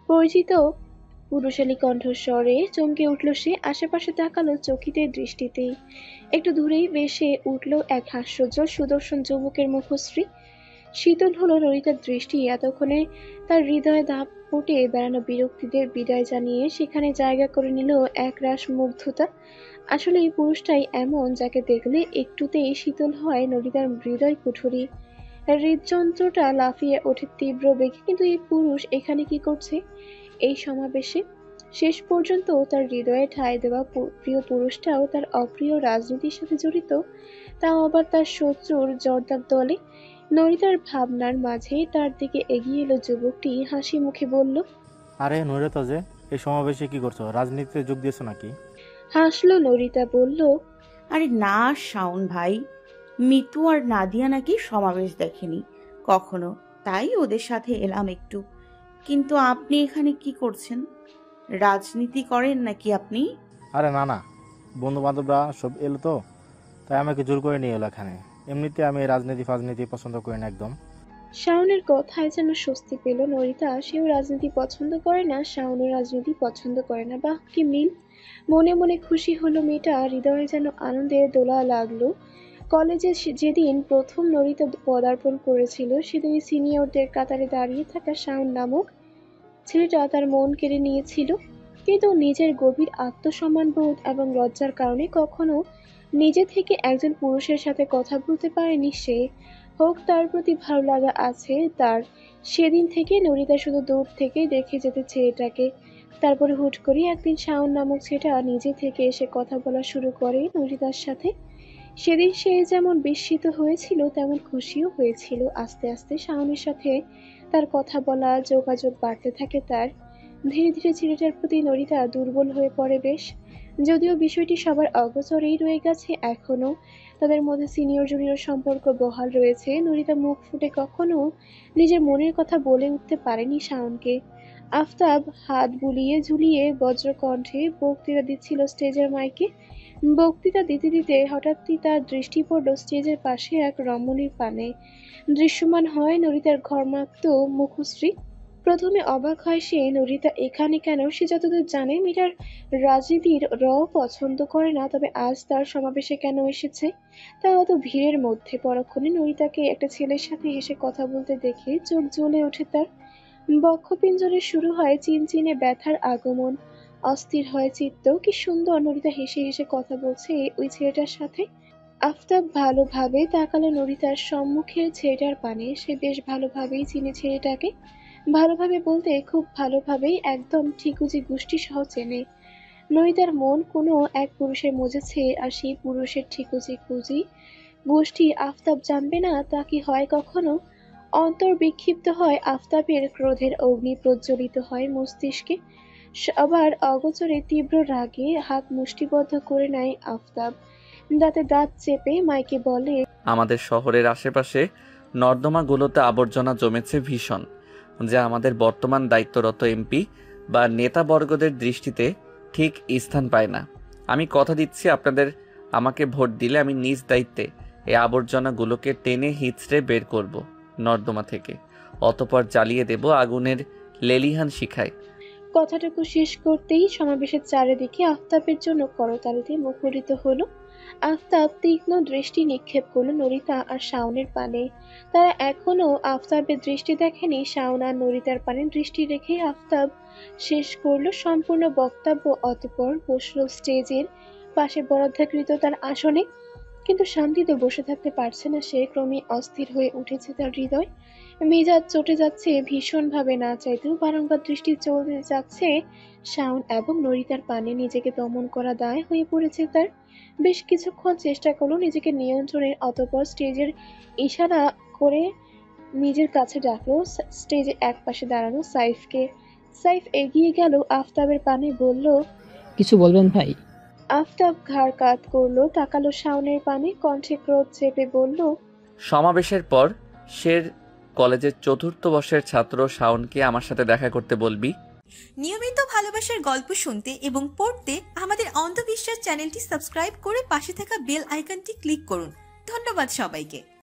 পরিচিত পুরুষালী কণ্ঠস্বরে চমকে উঠল সে। আশেপাশে তাকালো চকিতে দৃষ্টিতেই। একটু দূরেই ভেসে উঠল এক হাস্যোজ্জ্বল সুদর্শন যুবকের মুখশ্রী। শীতল হলো নরিতার দৃষ্টি। এতক্ষণে তার হৃদয়ে দাপটে বেড়ানো বিরক্তিদের বিদায় জানিয়ে সেখানে জায়গা করে নিল এক রাশ মুগ্ধতা। আসলে এই পুরুষটাই এমন যাকে দেখলে একটুতেই শীতল হয় নরিতার হৃদয় কুঠুরি। হৃদযন্ত্রটা লাফিয়ে ওঠে তীব্র বেগে। কিন্তু এই পুরুষ এখানে কি করছে এই সমাবেশে? শেষ পর্যন্ত তার হৃদয়ে ঠাঁই দেওয়া প্রিয় পুরুষটাও তার অপ্রিয় রাজনীতির সাথে জড়িত, তাও আবার তার শত্রুর জর্দার দলে। নরিতার ভাবনার মাঝে তার দিকে এগিয়ে এলো যুবকটি, হাসি মুখে বলল, আরে নরিতা যে, এই সমাবেশে কি করছো? রাজনীতিতে যোগ দিয়েছো নাকি? হাসলো নরিতা, বলল, আরে না শাওন ভাই, মিতু আর নাদিয়া নাকি সমাবেশ দেখেনি কখনো, তাই ওদের সাথে এলাম একটু। কিন্তু আপনি এখানে কি করছেন? রাজনীতি করেন নাকি আপনি? আরে না না, বন্ধু বান্ধবরা সব এলো তো, তাই আমাকে জোর করে নিয়ে এলো এখানে। এমনিতে আমি রাজনীতি ফাজনীতি পছন্দ করি না একদম। শাওনের কথায় যেন স্বস্তি পেল নরিতা। সেও রাজনীতি পছন্দ করে না, শাওনও রাজনীতি পছন্দ করে না। বাহ, কি মিল! মনে মনে খুশি হলো মেয়েটা, হৃদয়ে যেন আনন্দে দোলা লাগলো। কলেজে যেদিন প্রথম নরিতা পদার্পণ করেছিল সেদিনই সিনিয়রদের কাতারে দাঁড়িয়ে থাকা শাওন নামক ছেলেটা তার মন কেড়ে নিয়েছিল। কিন্তু নিজের গভীর আত্মসম্মানবোধ এবং লজ্জার কারণে কখনো নিজে থেকে একজন পুরুষের সাথে কথা বলতে পারেনি সে। হোক তার প্রতি ভালো লাগা আছে তার, সেদিন থেকে নরিতা শুধু দূর থেকে দেখে যেতে ছেলেটাকে। তারপরে হুট করে একদিন শাওন নামক ছেলেটা নিজে থেকে এসে কথা বলা শুরু করে নরিতার সাথে। সেদিন সে যেমন বিস্মিত হয়েছিল তেমন খুশিও হয়েছিল। আস্তে আস্তে শাওনের সাথে তার কথা বলা, যোগাযোগ বাড়তে থাকে তার। ধীরে ধীরে ছেলেটার প্রতি নরিতা দুর্বল হয়ে পড়ে বেশ। যদিও বিষয়টি সবার অগোচরেই রয়ে গেছে, এখনো তাদের মধ্যে সিনিয়র জুনিয়র সম্পর্ক বহাল রয়েছে। নরিতা মুখ ফুটে কখনো নিজের মনের কথা বলে উঠতে পারেনি শাওনকে। আফতাব হাত বুলিয়ে ঝুলিয়ে বজ্রকণ্ঠে বক্তৃতা দিচ্ছিল স্টেজের মাইকে। বক্তৃতা দিতে দিতে হঠাৎই তার দৃষ্টি পড়ল স্টেজের পাশে এক রমণীর পানে। দৃশ্যমান হয় নরিতার ঘর্মাক্ত মুখশ্রী। প্রথমে অবাক হয় সে, নরিতা এখানে কেন? সে যতদূর জানে মেয়েটার রাজনীতির পছন্দ করে না, তবে আজ তার সমাবেশে কেন এসেছে? তাই অত ভিড়ের মধ্যে পরক্ষণে নরিতাকে একটা ছেলের সাথে হেসে কথা বলতে দেখে চোখ জ্বলে ওঠে তার। বক্ষপিঞ্জরে শুরু হয় চিনচিনে ব্যথার আগমন। অস্থির হয় চিত্ত। কি সুন্দর নরিতা হেসে হেসে কথা বলছে ওই ছেলেটার সাথে। আফতাব ভালোভাবে তাকালো নরিতার সম্মুখের ছেলেটার পানে। সে বেশ ভালোভাবেই চিনে ছেলেটাকে। ভালোভাবে বলতে খুব ভালোভাবেই, একদম ঠিকুজি গোষ্ঠী সহ চেনে। নরিতার মন কোনো এক পুরুষের মজেছে, আর সেই পুরুষের ঠিকুজি গোষ্ঠী আফতাব জানবে না তা কি হয় কখনো? অন্তর বিক্ষিপ্ত হয় আফতাবের, ক্রোধের অগ্নি প্রজ্বলিত হয় মস্তিষ্কে। আবার অগোচরে তীব্র রাগে হাত মুষ্টিবদ্ধ করে নেয় আফতাব। দাঁতে দাঁত চেপে মাইকে বলে, আমাদের শহরের আশেপাশে নর্দমাগুলোতে আবর্জনা জমেছে ভীষণ, যা আমাদের বর্তমান দায়িত্বরত এমপি বা নেতাবর্গদের দৃষ্টিতে ঠিক স্থান পায় না। আমি কথা দিচ্ছি, আপনাদের আমাকে ভোট দিলে আমি নিজ দায়িত্বে এই আবর্জনাগুলোকে টেনে হিঁচড়ে বের করব নর্দমা থেকে, অতপর জ্বালিয়ে দেব আগুনের লেলিহান শিখায়। কথাটুকু শেষ করতেই সমাবেশের চারিদিকে আফতাবের জন্য করতালিতে মুখরিত হলো। আফতাব তীক্ষ্ণ দৃষ্টি নিক্ষেপ করল নরিতা আর শাওনের পানে। তারা এখনো আফতাবের দৃষ্টি দেখেনি। শাওন আর নরিতার পানে দৃষ্টি রেখে আফতাব শেষ করলো সম্পূর্ণ বক্তব্য। অতঃপর বসল স্টেজের পাশে বরাদ্দকৃত তার আসনে। কিন্তু শান্তিতে বসে থাকতে পারছে না সে। ক্রমে অস্থির হয়ে উঠেছে তার হৃদয়। মেজাজ চটে যাচ্ছে ভীষণভাবে, না চাইতেও বারংবার দৃষ্টি চলে যাচ্ছে শাওন এবং নরিতার পানে। নিজেকে দমন করা দায় হয়ে পড়েছে তার। বেশ কিছুক্ষণ চেষ্টা করলো নিজেকে নিয়ন্ত্রণের, অতঃপর স্টেজের ইশারা করে নিজের কাছে ডাকলো স্টেজের এক পাশে দাঁড়ানো সাইফকে। সাইফ এগিয়ে গেল আফতাবের পানে, বলল, কিছু বলবেন ভাই? আফতাব ঘাড় কাত করলো, তাকালো শাওনের পানে, কণ্ঠে ক্রোধ চেপে বলল, সমাবেশের পর শের কলেজের ৪র্থ বর্ষের ছাত্র শাওনকে আমার সাথে দেখা করতে বলবি। নিয়মিত ভালোবাসার গল্প শুনতে এবং পড়তে আমাদের অন্ধবিশ্বাস চ্যানেলটি সাবস্ক্রাইব করে পাশে থাকা বেল আইকনটি ক্লিক করুন। ধন্যবাদ সবাইকে।